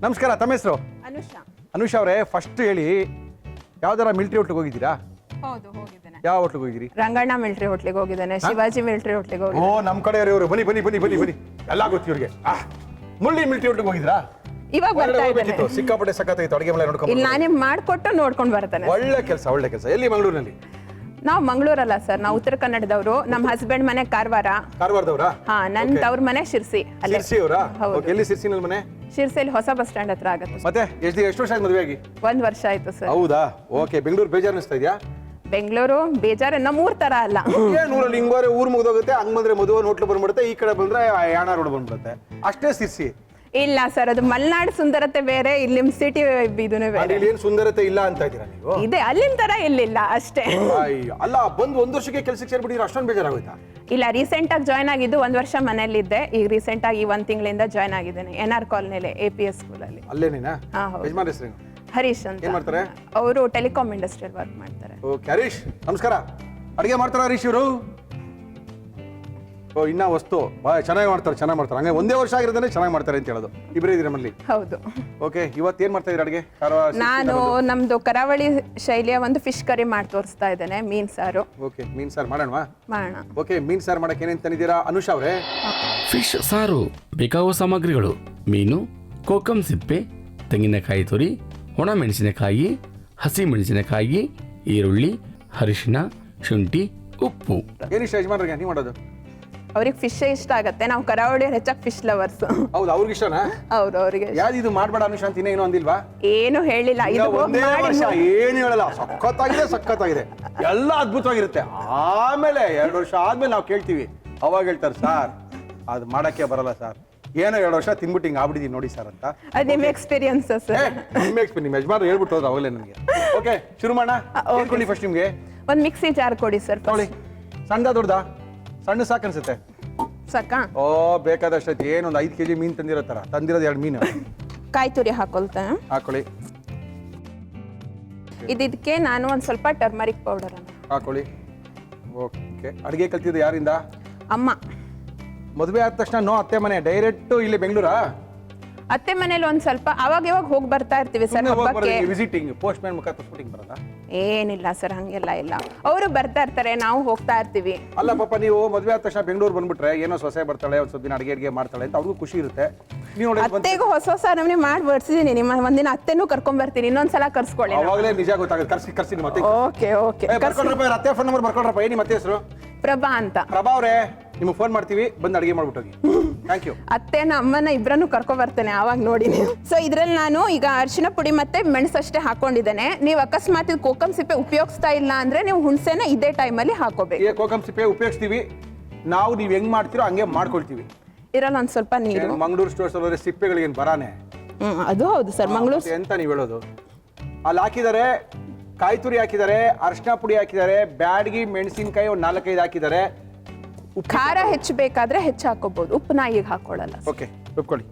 ನಮಸ್ಕಾರ, ತಮ್ಮ ಹೆಸರು? ಅನುಷಾ. ಅನುಷಾ ಅವರೇ, ಫಸ್ಟ್ ಹೇಳಿ, ಯಾವ್ದಾರ ಮಿಲಿಟರಿ ಹೋಟ್ಲಿಗೆ ಹೋಗಿದ್ದೀರಾ? ಹೌದು, ಹೋಗಿದ್ದೇನೆ. ಯಾವ ಹೋಟ್ಲಿಗೆ ಹೋಗಿದ್ರಿ? ರಂಗಣ್ಣ ಮಿಲ್ಟ್ರಿ ಹೋಟ್ಲಿಗೆ ಹೋಗಿದ್ದಾನೆ, ಶಿವಾಜಿ ಮಿಲ್ಟ್ರಿ ಹೋಟ್ಲಿಗೆ ಓ ಹೋಗಿದ್ದಾನೆ. ನಮ್ಮ ಕಡೆ ಇವರು ಬನ್ನಿ ಬನ್ನಿ ಬನ್ನಿ ಬನ್ನಿ ಬನ್ನಿ ಎಲ್ಲ ಗೊತ್ತು ಇವ್ರಿಗೆ. ಮುಳ್ಳಿ ಮಿಲ್ಟ್ರಿ ಹೋಟ್ಲಿಗೆ ಹೋಗಿದ್ರಾ? ಇವಾಗ ಬರ್ತಾ ಇದ್ದಾನೆ. ಹೋಗ್ಬೇಕಿತ್ತು, ಸಿಕ್ಕಾಪಟ್ಟೆ ಸಖತ್ತಾಗಿತ್ತು, ಅಡುಗೆ ಮೇಲೆ ನೋಡ್ಕೊಂಡು. ಇಲ್ಲಿ ನಾನೇ ಮಾಡ್ಕೊಟ್ಟು ನೋಡ್ಕೊಂಡು ಬರ್ತಾನೆ. ಒಳ್ಳೆ ಕೆಲಸ ಒಳ್ಳೆ ಕೆಲಸ. ಎಲ್ಲಿ ಮಂಗಳೂರಿನಲ್ಲಿ? ನಾವು ಮಂಗಳೂರಲ್ಲ ಸರ್, ನಾವು ಉತ್ತರ ಕನ್ನಡದವರು. ನಮ್ಮ ಹಸ್ಬೆಂಡ್ ಮನೆ ಕಾರವಾರ. ಕಾರವಾರದವ್ರಾ? ಹಾ, ನನ್ನ ತವ್ರ ಮನೆ ಶಿರ್ಸಿ. ಅಲ್ಲೇ ಸಿರ್ಸಿ ಅವರಾ? ಹೌದು. ಎಲ್ಲಿ ಸಿರ್ಸಿನಲ್ಲಿ ಮನೆ? ಶಿರ್ಸಿಯಲ್ಲಿ ಹೊಸ ಬಸ್ ಸ್ಟ್ಯಾಂಡ್ ಹತ್ರ ಆಗುತ್ತೆ. ಮತ್ತೆ ಎಷ್ಟು ವರ್ಷ ಆಗಿ ಮದುವೆ ಆಗಿ? 1 ವರ್ಷ ಆಯ್ತು ಸರ್. ಹೌದಾ? ಓಕೆ. ಬೆಂಗಳೂರು ಬೇಜಾರು ಅನಿಸ್ತಾ ಇದೆಯಾ? ಬೆಂಗಳೂರು ಬೇಜಾರು, ನಮ್ಮೂರ್ ತರ ಅಲ್ಲ. ನೂರಲ್ಲಿ ಹಿಂಗಾರೆ ಊರ್ ಮುಗಿದೋಗುತ್ತೆ, ಹಂಗ್ ಬಂದ್ರೆ ಮದುವೆ ಹೋಟ್ಲು ಬಂದ್ಬಿಡುತ್ತೆ, ಈ ಕಡೆ ಬಂದ್ರೆ ಯಾಣ ರೋಡ್ ಬಂದ್ಬಿಡುತ್ತೆ, ಅಷ್ಟೇ ಸಿರ್ಸಿ. ಇಲ್ಲ ಸರ್, ಅದು ಮಲೆನಾಡು ಸುಂದರತೆ ಬೇರೆ, ಇಲ್ಲಿ ಸಿಟಿ ಇದೂನು ಬೇರೆ. ಅಲ್ಲಿ ಏನ್ ಸುಂದರತೆ ಇಲ್ಲ ಅಂತ ಇದ್ದೀರಾ ನೀವು? ಇದೆ, ಅಲ್ಲಿನ ತರ ಇಲ್ಲಿಲ್ಲ ಅಷ್ಟೇ. ಅಯ್ಯೋ, ಅಲ್ಲ ಬಂದು 1 ವರ್ಷಕ್ಕೆ ಕೆಲಸಕ್ಕೆ ಸೇರ್ಬಿಟ್ಟಿದ್ರೆ ಅಷ್ಟೊಂದು ಬೇಜಾರಾಗೋಯ್ತಾ? ಇಲ್ಲ, ರೀಸೆಂಟ್ ಆಗಿ ಜಾಯ್ನ್ ಆಗಿದ್ದು 1 ವರ್ಷ ಮನೇಲಿದ್ದೆ. ಈಗ ರೀಸೆಂಟ್ ಆಗಿ 1 ತಿಂಗಳಿಂದ ಜಾಯ್ನ್ ಆಗಿದ್ದೇನೆ NR ಕಾಲೋನಿಯಲ್ಲಿ APS ಸ್ಕೂಲಲ್ಲಿ. ಅಲ್ಲೇನೇನಾ? ಹಾ, ಹೌದು. ಯಜಮಾನ್ ಹೆಸರೇನು? ಹರೀಶ್ ಅಂತ. ಏನ್ ಮಾಡ್ತಾರೆ? ಅವರು ಟೆಲಿಕಾಂ ಇಂಡಸ್ಟ್ರಿಯಲ್ ವರ್ಕ್ ಮಾಡ್ತಾರೆ. ಓಕೆ. ಹರೀಶ್ ನಮಸ್ಕಾರ. ಅಡುಗೆ ಮಾಡ್ತಾರ ಹರೀಶ್ ಇವರು? ಓ, ಇನ್ನ ವಸ್ತು ಚೆನ್ನಾಗಿ ಮಾಡ್ತಾರೆ. ಹಂಗೆ ಒಂದೇ ವರ್ಷ ಆಗಿರೋದೇ ಚೆನ್ನಾಗಿ ಮಾಡ್ತಾರೆ ಅಂತ ಹೇಳೋದು. ಇಬ್ಬರೇ ಇದ್ದೀರಾ ನಮ್ಮಲ್ಲಿ? ಹೌದು. ಓಕೆ. ಇವತ್ತು ಏನ್ ಮಾಡ್ತಾ ಇದ್ದೀರಾ ಅಡುಗೆ? ನಾನು ನಮ್ದು ಕರಾವಳಿ ಶೈಲಿಯ ಒಂದು ಫಿಶ್ ಕರಿ ಮಾಡಿ ತೋರಿಸ್ತಾ ಇದ್ದೇನೆ, ಮೀನ್ ಸಾರು. ಓಕೆ, ಮೀನ್ ಸಾರು ಮಾಡೋಣವಾ? ಮಾಡೋಣ. ಓಕೆ, ಮೀನ್ ಸಾರು ಮಾಡಕ್ಕೆ ಏನೇನು ತಂದಿದ್ದೀರಾ ಅನುಷಾ ಅವರೇ? ಫಿಶ್ ಸಾರು ಬೇಕಾಗುವ ಸಾಮಗ್ರಿಗಳು: ಮೀನು, ಕೋಕಂ ಸಿಪ್ಪೆ, ತೆಂಗಿನಕಾಯಿ ತುರಿ, ಒಣಮೆಣಸಿನಕಾಯಿ, ಹಸಿ ಮೆಣಸಿನಕಾಯಿ, ಈರುಳ್ಳಿ, ಅರಿಶಿನ, ಶುಂಠಿ, ಉಪ್ಪು. ಏನಿಷ್ಟ ಯಜಮಾನ್ರಿಗೆ ನೀವು ಮಾಡೋದು? ಅವ್ರಿಗೆ ಫಿಶ್ ಇಷ್ಟ ಆಗತ್ತೆ. ನಾವು ಕರಾವಳಿಯವ್ರು ಹೆಚ್ಚಾಗಿ ಫಿಶ್ ಲವರ್ಸ್. ಹೌದು, ಅವ್ರಿಗೆ ಇಷ್ಟನಾ? ಹೌದು, ಅವ್ರಿಗೆ ಯಾವ್ದು ಇದು ಮಾಡ್ಬೇಡ ಅನುಷಾ ಅಂತ ಇನ್ನೇನು ಅಂದಿಲ್ವಾ? ಏನು ಹೇಳಿಲ್ಲ. ಇದು ಒಂದೇ ವರ್ಷ ಏನು ಹೇಳಲ್ಲ, ಸಖತ್ತಾಗಿದೆ, ಎಲ್ಲ ಅದ್ಭುತವಾಗಿರುತ್ತೆ. ಆಮೇಲೆ 2 ವರ್ಷ ಆದ್ಮೇಲೆ ನಾವು ಕೇಳ್ತೀವಿ, ಅವಾಗ ಹೇಳ್ತಾರೆ ಸರ್ ಅದು ಮಾಡಕ್ಕೆ ಬರಲ್ಲ ಸರ್, ಏನೋ 2 ವರ್ಷ ತಿನ್ಬಿಟ್ಟು ಹಿಂಗೆ ಆಗ್ಬಿಟ್ಟಿದೀನಿ ನೋಡಿ ಸರ್ ಅಂತ. ಅದು ನಿಮ್ಮ ಎಕ್ಸ್ಪೀರಿಯನ್ಸ್ ಸರ್. ನಿಮ್ಮ ಯಜಮಾನ್ ಹೇಳ್ಬಿಟ್ಟು ಹೋದ್ರು ಅವಾಗಲೇ ನನಗೆ. ಓಕೆ, ಶುರು ಮಾಡೋಣ. ಹೇಳ್ಕೊಳ್ಳಿ ಫಸ್ಟ್ ನಿಮಗೆ. ಒಂದು ಮಿಕ್ಸಿ ಜಾರ್ ಕೊಡಿ ಸರ್. ತಗೊಳ್ಳಿ. ಸಣ್ಣದ ದೊಡ್ಡದಾ? ಸಣ್ಣ ಸಾಕು ಅನ್ಸುತ್ತೆ. ಸಾಕಾ? ಓ, ಬೇಕಾದಷ್ಟು ಐತಿ. ಏನೊಂದು 5 kg ಮೀನು ತಂದಿರೋ ಥರ ತಂದಿರೋದು 2 ಮೀನು. ಕಾಯಿ ತುರಿ ಹಾಕೊಳ್ತಾ ಹಾಕೊಳ್ಳಿ. ಇದಕ್ಕೆ ನಾನು ಒಂದು ಸ್ವಲ್ಪ ಟರ್ಮರಿಕ್ ಪೌಡರ್ ಅನ್ನು ಹಾಕೊಳ್ಳಿ. ಓಕೆ. ಅಡುಗೆ ಕಲ್ತಿದ್ದು ಯಾರಿಂದ? ಅಮ್ಮ. ಮದುವೆ ಆದ ತಕ್ಷಣ ಅತ್ತೆ ಮನೆ ಡೈರೆಕ್ಟ್ ಇಲ್ಲಿ ಬೆಂಗಳೂರಾ? ಅತ್ತೆ ಮನೇಲಿ ಒಂದ್ ಸ್ವಲ್ಪ ಅವಾಗ ಇವಾಗ ಹೋಗಿ ಬರ್ತಾ ಇರ್ತೀವಿ ಸರ್ ಹಬ್ಬಕ್ಕೆ. ವಿಸಿಟಿಂಗ್ ಪೋಸ್ಟ್ ಮ್ಯಾನ್ ಮುಖ ತೋರಿಸ್ಬಿಟ್ಟಿಂಗ್ ಬರಲ್ಲ? ಏನಿಲ್ಲ ಸರ್, ಹಂಗೆಲ್ಲ ಇಲ್ಲ. ಅವರು ಬರ್ತಾ ಇರ್ತಾರೆ, ನಾವು ಹೋಗ್ತಾ ಇರ್ತೀವಿ. ಅಲ್ಲ ಪಾಪ, ನೀವು ಮದುವೆ ಆದ ತಕ್ಷಣ ಬೆಂಗಳೂರು ಬಂದ್ಬಿಟ್ರೆ ಏನೋ ಸೊಸೆ ಬರ್ತಾಳೆ, ಒಂದು ಸ್ವಲ್ಪ ದಿನ ಅಡುಗೆ ಮಾಡ್ತಾಳೆ ಅಂತ ಅವ್ರಿಗೂ ಖುಷಿ ಇರುತ್ತೆ. ನೀವು ಅತ್ತೆಗೂ ಹೊಸ ನಮ್ಗೆ ಮಾಡಿ ಬರ್ಸಿದೀನಿ. ನಿಮ್ಮ ಒಂದಿನ ಅತ್ತೆನೂ ಕರ್ಕೊಂಡ್ ಬರ್ತೀನಿ, ಇನ್ನೊಂದ್ಸಲ ಕರ್ಸ್ಕೊಳ್ಳಿ. ಅವಾಗಲೇ ನಿಜ ಗೊತ್ತಾಗುತ್ತೆ. ಕರ್ಸಿ ಮತ್ತೆ. Okay okay. ಬರ್ಕೊಳ್ರಪ್ಪ, ಅತ್ತೆ ಫೋನ್ ನಂಬರ್ ಬರ್ಕೊಳ್ರಪ್ಪ. ನಿಮ್ಮ ಅತ್ತೆ ಹೆಸರು? ಪ್ರಭಾ ಅಂತ. ಪ್ರಭಾ ಅವರೇ, ನಿಮ್ಗೆ ಫೋನ್ ಮಾಡ್ತೀವಿ, ಬಂದು ಅಡುಗೆ ಮಾಡ್ಬಿಟ್ಟೋಗಿ. Thank you. ಅತ್ತೆನ ಅಮ್ಮನ ಇಬ್ಬರನ್ನು ಕರ್ಕೊಂಡ್ ಬರ್ತೇನೆ, ಆವಾಗ ನೋಡಿ ನೀವು. ಸೊ ಇದ್ರಲ್ಲಿ ನಾನು ಈಗ ಅರಿಶಿನ ಪುಡಿ ಮತ್ತೆ ಮೆಣಸಷ್ಟೇ ಹಾಕೊಂಡಿದ್ದೇನೆ. ನೀವು ಅಕಸ್ಮಾತ್ ಇದು ಕೋಕಂ ಸಿಪ್ಪೆ ಉಪಯೋಗಿಸ್ತಾ ಇಲ್ಲ ಅಂದ್ರೆ ನೀವು ಹುಣಸೆನ ಇದೇ ಟೈಮಲ್ಲಿ ಹಾಕೋಬೇಕು. ಈ ಕೋಕಂ ಸಿಪ್ಪೆ ಉಪಯೋಗಿಸ್ತೀವಿ ನಾವು, ನೀವು ಹೆಂಗ್ ಮಾಡ್ತೀರೋ ಹಂಗೆ ಮಾಡ್ಕೊಳ್ತೀವಿ. ಇದ್ರಲ್ಲಿ ಒಂದ್ ಸ್ವಲ್ಪ ನೀರು. ಮಂಗಳೂರು ಸ್ಟೋರ್ಸ್ ಅಲ್ಲಿ ಸಿಪ್ಪೆಗಳಿಗೆ ಏನು ಬರಾನೆ? ಅದು ಹೌದು ಸರ್, ಮಂಗಳೂರು ಎಂತ ನೀವು ಹೇಳೋದು. ಅಲ್ಲಿ ಹಾಕಿದ್ದಾರೆ, ಕಾಯಿ ತುರಿ ಹಾಕಿದ್ದಾರೆ, ಅರಿಶಿನ ಪುಡಿ ಹಾಕಿದ್ದಾರೆ, ಬ್ಯಾಡಗಿ ಮೆಣಸಿನಕಾಯಿ ಒಂದು 4-5 ಹಾಕಿದ್ದಾರೆ. ಖಾರ ಹೆಚ್ಚು ಬೇಕಾದ್ರೆ ಹೆಚ್ಚು ಹಾಕೋಬಹುದು, ಉಪ್ಪು ಈಗ ಹಾಕೊಳ್ಳಲ್ಲ. ಓಕೆ, ಉಪ್ಕೊಳ್ಳಿ.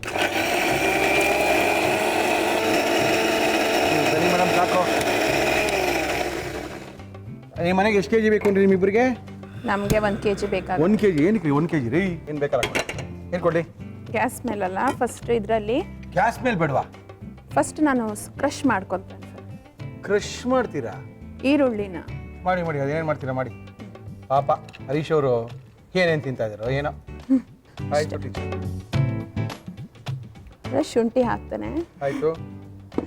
ಸರಿ ಮೇಡಮ್, ಸಾಕು. ಈ ಮನೆಗೆ ಎಷ್ಟು ಕೆಜಿ ಬೇಕು ನಿಮ್ಮಿಬ್ಬರಿಗೆ? ನಮಗೆ 1 kg ಬೇಕಾಗುತ್ತೆ. 1 kg ಏನಕ್ಕೆ? 1 kg ರೀ, ಏನು ಬೇಕಲ್ಲ? ಏನು ಕೊಡ್ಲಿ? ಗ್ಯಾಸ್ ಮೇಲಲ್ಲ, ಫಸ್ಟ್ ಇದರಲ್ಲಿ. ಗ್ಯಾಸ್ ಮೇಲೆ ಬೇಡವಾ? ಫಸ್ಟ್ ನಾನು ಕ್ರಶ್ ಮಾಡ್ಕೊಳ್ತೇನೆ ಸರ್. ಕ್ರಶ್ ಮಾಡ್ತೀರಾ? ಈರುಳ್ಳಿನ ಮಾಡಿ ಅದೇನು ಮಾಡ್ತೀರಾ ಮಾಡಿ. ಪಾಪ ಹರೀಶ್ ಅವರು ಏನೇನು ತಿಂತಾ ಇದ್ದಾರೋ ಏನೋ. ಆಯ್ತು, ಶುಂಠಿ ಹಾಕ್ತೇನೆ. ಆಯಿತು,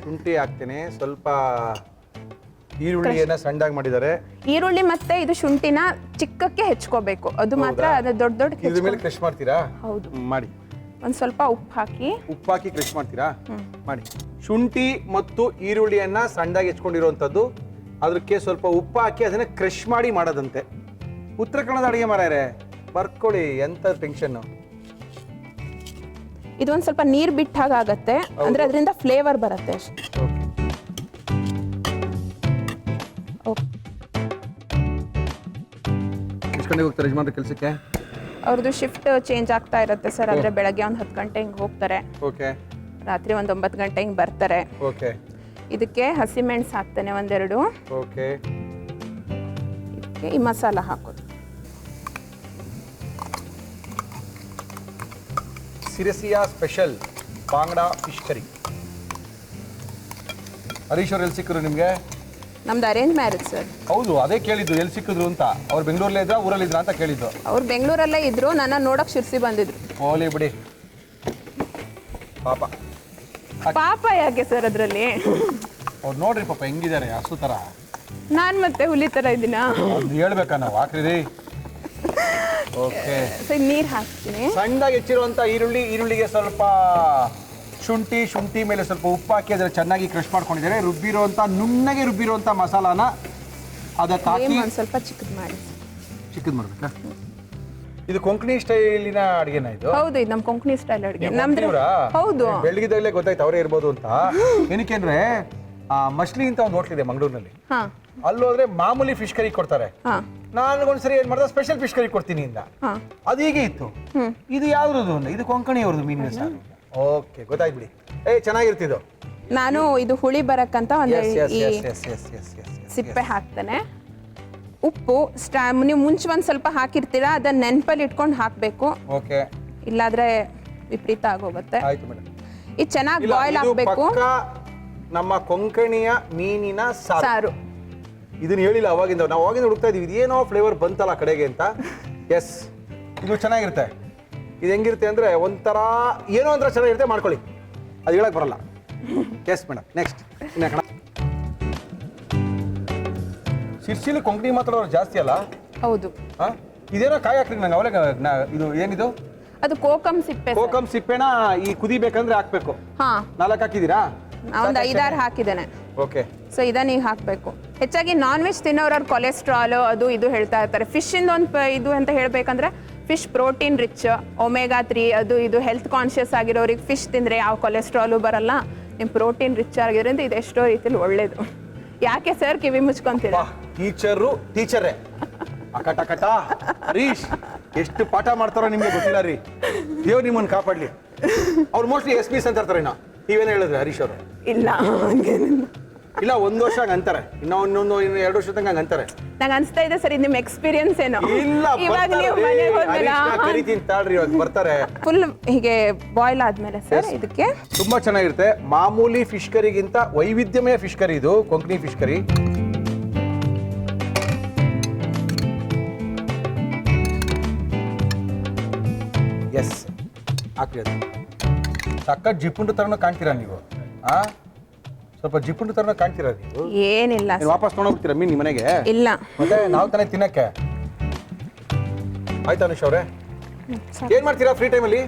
ಶುಂಠಿ ಹಾಕ್ತೇನೆ. ಸ್ವಲ್ಪ ಈರುಳ್ಳಿಯನ್ನ ಸಣ್ಣದಾಗಿ ಮಾಡಿದ್ದಾರೆ. ಈರುಳ್ಳಿ ಮತ್ತೆ ಇದು ಶುಂಠಿನ ಚಿಕ್ಕಕ್ಕೆ ಹೆಚ್ಕೋಬೇಕು, ಅದು ಮಾತ್ರ. ಅದು ದೊಡ್ಡ ಇದ್ರ ಮೇಲೆ ಕ್ರಶ್ ಮಾಡ್ತೀರಾ? ಹೌದು, ಮಾಡಿ. ಒಂದ್ ಸ್ವಲ್ಪ ಉಪ್ಪು ಹಾಕಿ ಕ್ರಶ್ ಮಾಡ್ತೀರಾ? ಮಾಡಿ. ಶುಂಠಿ ಮತ್ತು ಈರುಳ್ಳಿಯನ್ನ ಸಣ್ಣದಾಗಿ ಹೆಚ್ಕೊಂಡಿರುವಂಥದ್ದು, ಅದಕ್ಕೆ ಸ್ವಲ್ಪ ಉಪ್ಪು ಹಾಕಿ ಅದನ್ನ ಕ್ರಶ್ ಮಾಡಿ ಮಾಡೋದಂತೆ. ಉತ್ತರ ಕನ್ನಡದ ಅಡುಗೆ ಮಾರಾಯರೆ, ಬರ್ಕೊಳ್ಳಿ, ಎಂತ ಟೆನ್ಷನ್. ಇದೊಂದು ಸ್ವಲ್ಪ ನೀರು ಬಿಟ್ಟಾಗ ಆಗತ್ತೆ, ಅಂದ್ರೆ ಅದರಿಂದ ಫ್ಲೇವರ್ ಬರುತ್ತೆ ಅಷ್ಟೇ. ಎಷ್ಟು ಗಂಟೆಗೆ ಹೋಗ್ತಾರೆ ಯಜಮಾನ್ರ ಕೆಲಸಕ್ಕೆ? ಅವ್ರದ್ದು ಶಿಫ್ಟ್ ಚೇಂಜ್ ಆಗ್ತಾ ಇರುತ್ತೆ ಸರ್. ಅಂದ್ರೆ ಬೆಳಗ್ಗೆ ಒಂದು 10 ಗಂಟೆ ಹಿಂಗೆ ಹೋಗ್ತಾರೆ, ಓಕೆ. ರಾತ್ರಿ ಒಂದು 9 ಗಂಟೆ ಹಿಂಗೆ ಬರ್ತಾರೆ. ಓಕೆ. ಇದಕ್ಕೆ ಹಸಿಮೆಣಸು ಹಾಕ್ತೇನೆ 1-2. ಓಕೆ. ಇದಕ್ಕೆ ಈ ಮಸಾಲ ಹಾಕೋದು. ಸಿರಸಿಯಾ ಸ್ಪೆಷಲ್ ಬಾಂಗ್ಡಾ ಫಿಶ್ ಕರಿ. ಹರೀಶ್ ಅವ್ರು ಎಲ್ಲಿ ಸಿಕ್ಕರು ನಿಮಗೆ? ನಮ್ದು ಅರೇಂಜ್ ಮ್ಯಾರೇಜ್ ಸರ್. ಹೌದು, ಅದೇ ಕೇಳಿದ್ದು ಎಲ್ಲಿ ಸಿಕ್ಕಿದ್ರು ಅಂತ. ಅವ್ರು ಬೆಂಗಳೂರಲ್ಲೇ ಇದ್ರ ಊರಲ್ಲಿ ಇದ್ರ ಅಂತ ಕೇಳಿದ್ದು. ಅವ್ರು ಬೆಂಗಳೂರಲ್ಲೇ ಇದ್ರು, ನನ್ನ ನೋಡಕ್ ಶಿರ್ಸಿ ಬಂದಿದ್ರು. ಹೋಲಿ ಬಿಡಿ ಪಾಪ. ಪಾಪ ಯಾಕೆ ಸರ್ ಅದರಲ್ಲಿ? ಅವ್ರು ನೋಡ್ರಿ ಪಾಪ ಹೆಂಗಿದ್ದಾರೆ, ಹಸು ಥರ. ನಾನು ಮತ್ತೆ ಹುಲಿ ಥರ ಇದ್ದೀನ? ಅದು ಹೇಳ್ಬೇಕಾ ನಾವು? ಹಾಕ್ರಿ. ಓಕೆ, ಸರ್ ನೀರು ಹಾಕ್ತೀನಿ. ಸಣ್ಣದಾಗಿ ಹೆಚ್ಚಿರುವಂಥ ಈರುಳ್ಳಿಗೆ ಸ್ವಲ್ಪ ಶುಂಠಿ ಮೇಲೆ ಸ್ವಲ್ಪ ಉಪ್ಪು ಹಾಕಿ ಅದನ್ನು ಚೆನ್ನಾಗಿ ಕ್ರಶ್ ಮಾಡ್ಕೊಂಡಿದ್ದಾರೆ. ನುಣ್ಣಗೆ ರುಬ್ಬಿರುವಂಥ ಮಸಾಲಾನ ಅದಕ್ಕೆ ಹಾಕಿ ಒಂದು ಸ್ವಲ್ಪ ಚಿಕ್ಕದು ಮಾಡಿ. ಚಿಕ್ಕದು ಮಾಡ್ಬೇಕಾ? ಇದು ಕೊಂಕಣಿ ಸ್ಟೈಲಿನ ಅಡುಗೆನ ಇದು? ಹೌದು, ಇದು ನಮ್ಮ ಕೊಂಕಣಿ ಸ್ಟೈಲ್ ಅಡುಗೆ. ನೀವು ನಮ್ದು ಕೊಂಕಣಿಯವರಾ? ಹೌದು. ಬೆಳಗಿದಾಗಲೇ ಗೊತ್ತಾಯ್ತು ಅವರೇ ಇರ್ಬೋದು ಅಂತ. ಏನಕ್ಕೆ ಅಂದ್ರೆ ಮಶ್ಲಿ ಅಂತ ಒಂದು ಹೋಟ್ಲ್ ಇದೆ ಮಂಗಳೂರಿನಲ್ಲಿ. ಹಾ, ಅಲ್ಲೋದ್ರೆ ಮಾಮೂಲಿ ಫಿಶ್ ಕರಿ ಕೊಡ್ತಾರೆ. ಹಾ, ನಾನು ಒಂದ್ಸರಿ ಏನ್ ಮಾಡ್ದೆ, ಸ್ಪೆಷಲ್ ಫಿಶ್ ಕರಿ ಕೊಡ್ತೀನಿ ಇಂದ. ಹಾ. ಅದು ಹೀಗೆ ಇತ್ತು. ಇದು ಯಾವ್ದು? ಇದು ಕೊಂಕಣಿ ಅವ್ರದ್ದು ಮೀನಿನ ಸಾರು. ಓಕೆ, ಗೊತ್ತಾಯ್ತು ಬಿಡಿ. ಚೆನ್ನಾಗಿರ್ತಿದ್ದು. ನಾನು ಇದು ಹುಳಿ ಬರಕ್ಕಂತ ಒಂದು ಸಿಪ್ಪೆ ಹಾಕ್ತೇನೆ. ಉಪ್ಪು ನೀವು ಮುಂಚೆ ಒಂದು ಸ್ವಲ್ಪ ಹಾಕಿರ್ತೀರಾ, ಅದನ್ನ ನೆನಪಲ್ಲಿ ಇಟ್ಕೊಂಡು ಹಾಕಬೇಕು. ಓಕೆ, ಇಲ್ಲಾದ್ರೆ ವಿಪರೀತ ಆಗೋಗುತ್ತೆ. ಆಯ್ತು ಮೇಡಮ್. ಇದು ಚೆನ್ನಾಗಿ ಬಾಯ್ಲ್ ಆಗಬೇಕು. ನಮ್ಮ ಕೊಂಕಣಿಯ ಮೀನಿನ ಸಾರು. ಇದನ್ನ ಹೇಳಿಲ್ಲ ಅವಾಗಿಂದ, ನಾವು ಅವಾಗಿಂದ ಹುಡುಕ್ತಾ ಇದೀವಿ ಇದೇನೋ ಫ್ಲೇವರ್ ಬಂತಲ್ಲ ಕಡೆಗೆ ಅಂತ. ಎಸ್, ಇದು ಚೆನ್ನಾಗಿರುತ್ತೆ. ಇದು ಹೆಂಗಿರುತ್ತೆ ಅಂದ್ರೆ ಒಂಥರ ಏನೋ ಒಂಥರ ಚೆನ್ನಾಗಿರುತ್ತೆ, ಮಾಡ್ಕೊಳ್ಳಿ. ಅದು ಹೇಳಕ್ ಬರಲ್ಲ. Yes madam, next. ಶಿರ್ಸಿಲಿ ಕೊಂಕಣಿ ಮಾತಾಡೋರು ಜಾಸ್ತಿ ಅಲ್ಲ? ಹೌದು. ಇದೇನೋ ಕಾಯಿ ಹಾಕ್ರಿ ನಂಗೆ ಅವಲೇ. ಇದು ಏನಿದು? ಅದು ಕೋಕಂ ಸಿಪ್ಪೆ. ಕೋಕಂ ಸಿಪ್ಪೆನ ಈ ಕುದಿಬೇಕಂದ್ರೆ ಹಾಕ್ಬೇಕು. ಹಾ, 4 ಹಾಕಿದ್ದೀರಾ? ಒಂದು 5-6 ಹಾಕಿದ್ದೇನೆ. ಓಕೆ. ಸೊ ಇದನ್ನ ಈಗ ಹಾಕಬೇಕು. ಹೆಚ್ಚಾಗಿ ನಾನ್ ವೆಜ್ ತಿನ್ನೋರು ಕೊಲೆಸ್ಟ್ರಾಲ್ ಅದು ಇದು ಹೇಳ್ತಾ ಇರ್ತಾರೆ. ಫಿಶಿಂದ ಒಂದು ಇದು ಅಂತ ಹೇಳ್ಬೇಕಂದ್ರೆ ಫಿಶ್ ಪ್ರೋಟೀನ್ ರಿಚ್, ಒಮೆಗಾ 3 ಅದು ಇದು. ಹೆಲ್ತ್ ಕಾನ್ಷಿಯಸ್ ಆಗಿರೋರಿಗೆ ಫಿಶ್ ತಿಂದರೆ ಯಾವ ಕೊಲೆಸ್ಟ್ರಾಲು ಬರಲ್ಲ, ನಿಮ್ಮ ಪ್ರೋಟೀನ್ ರಿಚ್ ಆಗಿರೋದ್ರಿಂದ ಇದು ಎಷ್ಟೋ ರೀತಿಯಲ್ಲಿ ಒಳ್ಳೇದು. ಯಾಕೆ ಸರ್ ಕಿವಿ ಮುಚ್ಕೊಂತೀರಾ? ಟೀಚರೇ ಅಕಟ ಹರೀಶ್ ಎಷ್ಟು ಪಾಠ ಮಾಡ್ತಾರೋ ನಿಮ್ಗೆ ಗೊತ್ತಿಲ್ಲ ರೀ. ದೇವ್ರು ನಿಮ್ಮನ್ನು ಕಾಪಾಡ್ಲಿ. ಅವ್ರು ಮೋಸ್ಟ್ಲಿ ಎಸ್ ಅಂತ ಇರ್ತಾರೆ. ನೀವೇನು ಹೇಳಿದ್ರಿ ಹರೀಶ್ ಅವರು? ಇಲ್ಲ, ಹಂಗೇನಿಲ್ಲ. ಇಲ್ಲ, 1 ವರ್ಷ ಹಂಗೆ ಅಂತಾರೆ, ಇನ್ನು 2 ವರ್ಷ ತನಕ ಹಂಗೆ ಅಂತಾರೆ. ನಂಗೆ ಅನಿಸ್ತಾ ಇದೆ ಸರ್, ಇದು ನಿಮ್ಮ ಎಕ್ಸ್ಪೀರಿಯನ್ಸ್ ಏನೋ. ಇಲ್ಲ, ಇವಾಗ ನೀವು ಮನೆಗೆ ಹೋದ್ಮೇಲೆ ಕರಿತೀನಿ ತಾಳ್ರಿ, ಇವಾಗ ಬರ್ತಾರೆ. ಫುಲ್ ಹೀಗೆ ಬಾಯ್ಲ್ ಆದ್ಮೇಲೆ ಸರ್ ಇದಕ್ಕೆ ತುಂಬಾ ಚೆನ್ನಾಗಿರುತ್ತೆ. ಮಾಮೂಲಿ ಫಿಶ್ ಕರಿಗಿಂತ ವೈವಿಧ್ಯಮಯ ಫಿಶ್ ಕರಿ ಇದು, ಕೊಂಕಣಿ ಫಿಶ್ ಕರಿ. ಎಸ್, ಹಾಕ್ರಿ. ಅದು ಸಕ್ಕ ಜಿಪ್ಪುಂಡು ತರನ ಕಾಣ್ತೀರಾ ನೀವು? ಸ್ವಲ್ಪ ಜಿಪ್ಪುಂಡು ತರನ ಕಾಣ್ತೀರಾ ನೀವು? ಏನಿಲ್ಲ ನೀವು ವಾಪಸ್ ತೊಗೊಂಡೋಗ್ತೀರಾ ಮೀನ್ ನಿಮ್ಮ ಮನೆಗೆ? ಇಲ್ಲ, ಮತ್ತೆ ನಾವು ತಾನೇ ತಿನ್ನಕ್ಕೆ. ಆಯ್ತಾ ಅನುಷ್ ಅವ್ರೆ? ಏನ್ ಮಾಡ್ತೀರಾ ಫ್ರೀ ಟೈಮಲ್ಲಿ?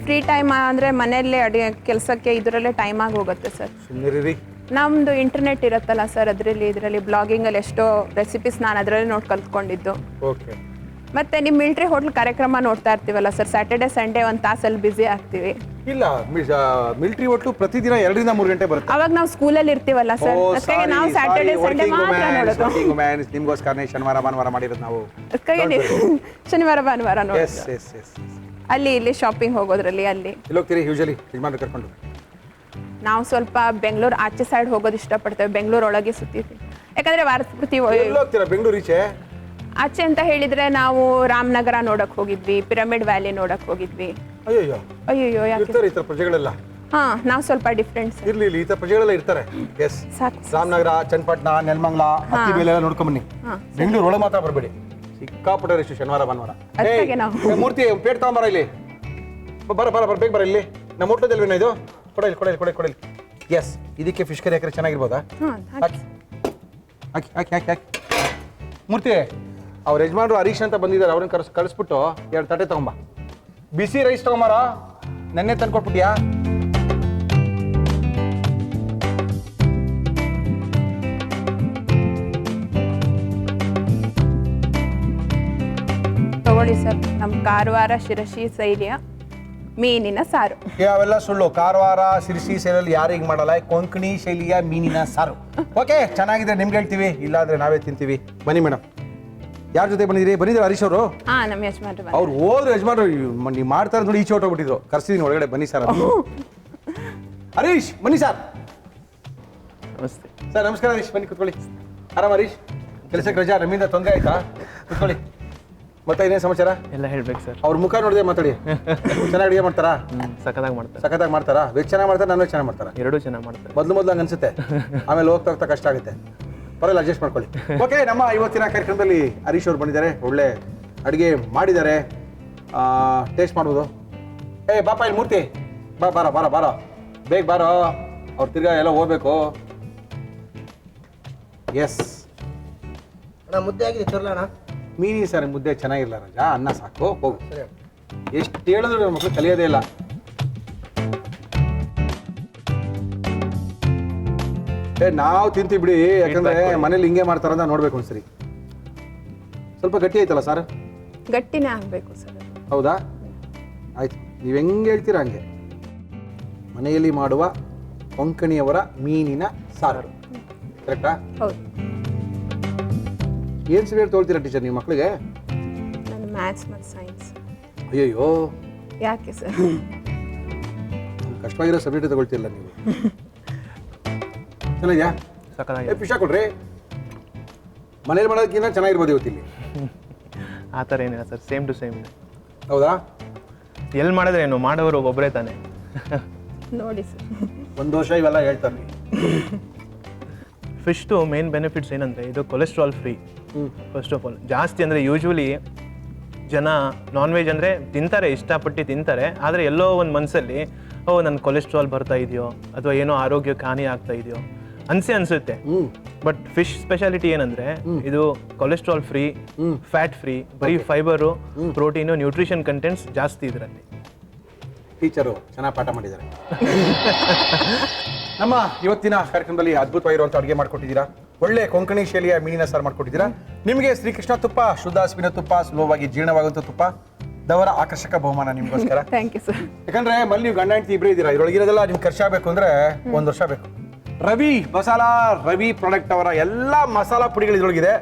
ಫ್ರೀ ಟೈಮ್ ಅಂದ್ರೆ ಮನೆಯಲ್ಲೇ ಅಡುಗೆ ಕೆಲಸಕ್ಕೆ ಇದರಲ್ಲೇ ಟೈಮ್ ಆಗಿ ಹೋಗುತ್ತೆ ಸರ್. ಸುಮ್ಮನಿರಿ. ನಮ್ದು ಇಂಟರ್ನೆಟ್ ಇರುತ್ತಲ್ಲ ಸರ್, ಇದರಲ್ಲಿ ಬ್ಲಾಗಿಂಗಲ್ಲಿ ಎಷ್ಟೋ ರೆಸಿಪೀಸ್ ನಾನು ಅದರಲ್ಲೇ ನೋಡಿ ಕಲ್ತ್ಕೊಂಡಿದ್ದು. ಓಕೆ. ಮತ್ತೆ ನಿಮ್ಮ ಮಿಲಿಟರಿ ಹೋಟ್ಲ್ ಕಾರ್ಯಕ್ರಮ ನೋಡ್ತಾ ಇರ್ತೀವಲ್ಲ ಸರ್, ಸ್ಯಾಟರ್ಡೆ ಸಂಡೇ ಒಂದು ತಾಸಲ್ಲಿ ಬ್ಯುಸಿ ಆಗ್ತೀವಿ. ಇಲ್ಲ, ಮಿಲಿಟರಿ ಹೋಟ್ಲು ಪ್ರತಿದಿನ 2 ರಿಂದ 3 ಗಂಟೆ ಬರುತ್ತೆ. ಅವಾಗ ನಾವು ಸ್ಕೂಲಲ್ಲಿ ಇರ್ತೀವಲ್ಲ ಸರ್, ಅದಕ್ಕೆ ನಾವು ಸ್ಯಾಟರ್ಡೆ ಸಂಡೇ ಮಾತ್ರ ನೋಡೋದು. ನಿಮ್ಗೋಸ್ಕರನೇ ಶನಿವಾರ ಭಾನುವಾರ ಮಾಡಿರೋದು ನಾವು. ಅದಕ್ಕೆ ಶನಿವಾರ ಭಾನುವಾರ ನೋಡಿ ಎಸ್ ಎಸ್ ಎಸ್. ಅಲ್ಲಿ ಇಲ್ಲಿ ಶಾಪಿಂಗ್ ಹೋಗೋದ್ರಲ್ಲಿ ಅಲ್ಲಿ ಇಲ್ಲಿ ಹೋಗ್ತೀರಿ ಯೂಶಲಿ ಯಜಮಾನ್ರು ಕರ್ಕೊಂಡು? ನಾವು ಸ್ವಲ್ಪ ಬೆಂಗಳೂರು ಆಚೆ ಸೈಡ್ ಹೋಗೋದು ಇಷ್ಟಪಡ್ತೇವೆ. ಬೆಂಗಳೂರು ಒಳಗೆ ಸುತ್ತೀವಿ, ಯಾಕಂದ್ರೆ ವಾರದ ಪೂರ್ತಿ ಎಲ್ಲಿ ಹೋಗ್ತೀರಾ ಬೆಂಗಳೂರು ಈಚೆ? ಆಚೆ ಅಂತ ಹೇಳಿದ್ರೆ ನಾವು ರಾಮನಗರ ನೋಡಕ್ ಹೋಗಿದ್ವಿ, ಪಿರಮಿಡ್ ವ್ಯಾಲಿ ನೋಡಕ್ ಹೋಗಿದ್ವಿ. ಅಯ್ಯೋ ಅಯ್ಯೋ ಯಾಕೆ? ಇರ್ತಾರೆ ಈ ಥರ ಪ್ರಜೆಗಳೆಲ್ಲ. ಹಾ, ನಾವು ಸ್ವಲ್ಪ ಡಿಫ್ರೆಂಟ್. ಇರ್ಲಿ ಈ ಥರ ಪ್ರಜೆಗಳೆಲ್ಲ ಇರ್ತಾರೆ. ಎಸ್, ರಾಮನಗರ, ಚನ್ನಪಟ್ಟಣ, ನೆಲಮಂಗಲ, ಹತ್ತಿಬೇಲೆ ಎಲ್ಲ ನೋಡ್ಕೊಂಬನ್ನಿ. ಬೆಂಗಳೂರು ಒಳಗೆ ಮಾತ್ರ ಬರಬೇಡಿ, ಸಿಕ್ಕಾಪಟ್ಟೆ ರಶ್ ಶನಿವಾರ ಭಾನುವಾರ. ಮೂರ್ತಿ ಪೇಟ್ ತಗೊಂಬರ ಇಲ್ಲಿ. ಬರ ಬೇಗ ಬರ ಇಲ್ಲಿ. ನಮ್ಮ ಹೋಟ್ಲದಲ್ವೇನ ಇದು? ಕೊಡಲಿ. ಎಸ್, ಇದಕ್ಕೆ ಫಿಶ್ ಕರಿ ಹಾಕಿದ್ರೆ ಚೆನ್ನಾಗಿರ್ಬೋದಾ? ಹಾಕಿ ಹಾಕಿ ಹಾಕಿ ಹಾಕಿ ಹಾಕಿ. ಮೂರ್ತಿ, ಅವ್ರ ಯಜಮಾನ್ರು ಹರೀಶ್ ಅಂತ ಬಂದಿದ್ದಾರೆ, ಅವ್ರನ್ನ ಕಳಿಸ್ಬಿಟ್ಟು 2 ತಟ್ಟೆ ತಗೊಂಬ. ಬಿಸಿ ರೈಸ್ ತಗೊಂಬಾರ, ನೆನ್ನೆ ತಂದ್ಕೊಟ್ಬಿಟ್ಯಾ? ತಗೊಳ್ಳಿ ಸರ್, ನಮ್ಮ ಕಾರವಾರ ಶಿರಸಿ ಶೈಲಿಯ ಮೀನಿನ ಸಾರು. ಅವೆಲ್ಲ ಸುಳ್ಳು. ಕಾರವಾರ ಶಿರಸಿ ಶೈಲಿಯಲ್ಲಿ ಯಾರು ಹಿಂಗೆ ಮಾಡಲ್ಲ. ಕೊಂಕಣಿ ಶೈಲಿಯ ಮೀನಿನ ಸಾರು. ಓಕೆ, ಚೆನ್ನಾಗಿದೆ, ನಿಮ್ಗೆ ಹೇಳ್ತೀವಿ, ಇಲ್ಲಾಂದ್ರೆ ನಾವೇ ತಿಂತೀವಿ. ಬನ್ನಿ ಮೇಡಮ್. ಯಾರ ಜೊತೆ ಬಂದಿದ್ದೀರಾ ಹರೀಶ್ ಅವರು? ಹಾ, ನಮ್ಮ ಯಜಮಾನ್ರು. ಅವ್ರು ಹೋದ್ರು ಯಜಮಾನ್ರು, ನೀವು ಮಾಡ್ತಾರೆ ನೋಡಿ ಈಚೆ ಹೊಟ್ಟೋಗ್ಬಿಟ್ಟಿದ್ರು. ಕರ್ಸಿದೀನಿ ಒಳಗಡೆ, ಬನ್ನಿ ಸರ್. ಹರೀಶ್ ಬನ್ನಿ ಸರ್. ನಮಸ್ತೆ ಸರ್. ನಮಸ್ಕಾರ ಹರೀಶ್, ಬನ್ನಿ ಕುತ್ಕೊಳ್ಳಿ. ಆರಾಮ ಹರೀಶ್? ಕೆಲಸಕ್ಕೆ ರಜಾ, ನಮ್ಮಿಂದ ತೊಂದರೆ ಆಯ್ತಾ? ಕುತ್ಕೊಳ್ಳಿ. ಮತ್ತೆ ಇನ್ನೇನು ಸಮಾಚಾರ? ಎಲ್ಲ ಹೇಳ್ಬೇಕು ಸರ್. ಅವ್ರ ಮುಖ ನೋಡಿದೆ ಮಾತಾಡಿ. ಚೆನ್ನಾಗಿ ಅಡುಗೆ ಮಾಡ್ತಾರಾ? ಸಖತ್ತಾಗಿ ಮಾಡ್ತಾರೆ. ಸಖತ್ತಾಗಿ ಮಾಡ್ತಾರಾ? ವೆಜ್ ಚೆನ್ನಾಗಿ ಮಾಡ್ತಾರೆ, ನಾನ್ ವೆಜ್ ಚೆನ್ನಾಗಿ ಮಾಡ್ತಾರಾ? ಎರಡೂ ಚೆನ್ನಾಗಿ ಮಾಡ್ತಾರೆ. ಮೊದಲು ಹಂಗೆ ಅನ್ಸುತ್ತೆ, ಆಮೇಲೆ ಹೋಗ್ತಾ ಹೋಗ್ತಾ ಕಷ್ಟ ಆಗುತ್ತೆ. ಪರವಾಗಿಲ್ಲ, ಅಡ್ಜಸ್ಟ್ ಮಾಡ್ಕೊಳ್ಳಿ. ಓಕೆ, ನಮ್ಮ ಇವತ್ತಿನ ಕಾರ್ಯಕ್ರಮದಲ್ಲಿ ಹರೀಶ್ ಅವ್ರು ಬಂದಿದ್ದಾರೆ. ಒಳ್ಳೆ ಅಡುಗೆ ಮಾಡಿದ್ದಾರೆ, ಟೇಸ್ಟ್ ಮಾಡ್ಬೋದು. ಬಾಪ ಇಲ್ಲಿ ಮೂರ್ತಿ, ಬಾರೋ ಬೇಗ ಬಾರೋ, ಅವ್ರು ತಿರ್ಗಾ ಎಲ್ಲ ಹೋಗ್ಬೇಕು. ಎಸ್ ಅಣ್ಣ ಮುದ್ದೆ ಆಗಿದೆ ತರಲಣ್ಣ. ಮೀನಿ ಸರ್ ಮುದ್ದೆ ಚೆನ್ನಾಗಿಲ್ಲ ರಾಜ, ಅನ್ನ ಸಾಕು, ಹೋಗು. ಎಷ್ಟು ಹೇಳಿದ್ರು ನನ್ನ ಮಕ್ಕಳು ಕಲಿಯೋದೇ ಇಲ್ಲ. ನಾವು ತಿಂತೀವಿ ಬಿಡಿ, ಯಾಕಂದ್ರೆ ಮನೇಲಿ ಹಿಂಗೆ ಮಾಡ್ತಾರಂತ ನೋಡ್ಬೇಕು ಒಂದ್ಸರಿ. ಸ್ವಲ್ಪ ಗಟ್ಟಿ ಆಯ್ತಲ್ಲ ಸರ್? ಗಟ್ಟಿನೇ ಆಗಬೇಕು ಸರ್. ಹೌದಾ? ಆಯ್ತು, ನೀವು ಹೆಂಗೆ ಹೇಳ್ತೀರಾ ಹಂಗೆ. ಮನೆಯಲ್ಲಿ ಮಾಡುವ ಕೊಂಕಣಿಯವರ ಮೀನಿನ ಸಾರು, ಕರೆಕ್ಟಾ? ಹೌದು. ಏನು ಸಬ್ಜೆಕ್ಟ್ ತೊಗೊಳ್ತೀರಾ ಟೀಚರ್ ನೀವು ಮಕ್ಕಳಿಗೆ? ನಾನು ಮ್ಯಾಥ್ಸ್ ಮತ್ತು ಸೈನ್ಸ್. ಅಯ್ಯಯ್ಯೋ, ಯಾಕೆ ಸರ್? ಕಷ್ಟವಾಗಿರೋ ಸಬ್ಜೆಕ್ಟ್ ತಗೊಳ್ತಿಲ್ಲ ನೀವು. ಚೆನ್ನಾಗಿದ್ಯಾ? ಸಖತ್ತಾಗಿ ಫಿಶ್ ಹಾಕೊಡ್ರಿ. ಮನೇಲಿ ಮಾಡೋದಕ್ಕಿಂತ ಚೆನ್ನಾಗಿರ್ಬೋದು ಇವತ್ತಿಲ್ಲಿ. ಆ ಥರ ಏನಿಲ್ಲ ಸರ್, ಸೇಮ್ ಟು ಸೇಮ್. ಹೌದಾ? ಎಲ್ಲಿ ಮಾಡಿದ್ರೆ ಏನು, ಮಾಡೋರು ಒಬ್ಬರೇ ತಾನೆ. ನೋಡಿ ಸರ್, ಒಂದು ವರ್ಷ ಇವೆಲ್ಲ ಹೇಳ್ತಾರೆ. ಫಿಶ್ದು ಮೇನ್ ಬೆನಿಫಿಟ್ಸ್ ಏನಂದರೆ ಇದು cholesterol free. First of all ಜಾಸ್ತಿ ಅಂದರೆ ಯೂಶ್ವಲಿ ಜನ ನಾನ್ ವೆಜ್ ಅಂದರೆ ತಿಂತಾರೆ, ಇಷ್ಟಪಟ್ಟು ತಿಂತಾರೆ. ಆದರೆ ಎಲ್ಲೋ ಒಂದು ಮನಸ್ಸಲ್ಲಿ ನನ್ನ ಕೊಲೆಸ್ಟ್ರಾಲ್ ಬರ್ತಾ ಇದೆಯೋ ಅಥವಾ ಏನೋ ಆರೋಗ್ಯಕ್ಕೆ ಹಾನಿ ಆಗ್ತಾ ಇದೆಯೋ ಅನ್ಸುತ್ತೆ. ಬಟ್ ಫಿಶ್ ಸ್ಪೆಷಾಲಿಟಿ ಏನಂದರೆ ಇದು ಕೊಲೆಸ್ಟ್ರಾಲ್ ಫ್ರೀ, ಫ್ಯಾಟ್ ಫ್ರೀ, ಬರೀ ಫೈಬರು, ಪ್ರೋಟೀನು, ನ್ಯೂಟ್ರಿಷನ್ ಕಂಟೆಂಟ್ಸ್ ಜಾಸ್ತಿ ಇದರಲ್ಲಿ. ಟೀಚರು ಚೆನ್ನಾಗಿ ಪಾಠ ಮಾಡಿದ್ದಾರೆ. ನಮ್ಮ ಇವತ್ತಿನ ಕಾರ್ಯಕ್ರಮದಲ್ಲಿ ಅದ್ಭುತವಾಗಿರುವಂಥ ಅಡುಗೆ ಮಾಡ್ಕೊಟ್ಟಿದ್ದೀರಾ. ಒಳ್ಳೆ ಕೊಂಕಣಿ ಶೈಲಿಯ ಮೀನಿನ ಸಾರು ಮಾಡ್ಕೊಟ್ಟಿದ್ದೀರಾ. ನಿಮಗೆ ಶ್ರೀಕೃಷ್ಣ ತುಪ್ಪ, ಶುದ್ಧ ಹಸುವಿನ ತುಪ್ಪ, ಸುಲಭವಾಗಿ ಜೀರ್ಣವಾಗುವಂಥ ತುಪ್ಪ ದವರ ಆಕರ್ಷಕ ಬಹುಮಾನ ನಿಮಗೋಸ್ಕರ. Thank you sir. ಯಾಕಂದ್ರೆ ಮಲ್ಲಿ ನೀವು ಗಂಡ ಹೆಂಡತಿ ಇಬ್ಬರೇ ಇದ್ದೀರಾ, ಇದರೊಳಗಿರೋದೆಲ್ಲ ನಿಮ್ಗೆ ಖರ್ಚಾಗಬೇಕು ಅಂದ್ರೆ 1 ವರ್ಷ ಬೇಕು. ರವಿ ಮಸಾಲಾ, ರವಿ ಪ್ರಾಡಕ್ಟ್ ಅವರ ಎಲ್ಲ ಮಸಾಲಾ ಪುಡಿಗಳು ಇದರೊಳಗಿದೆ.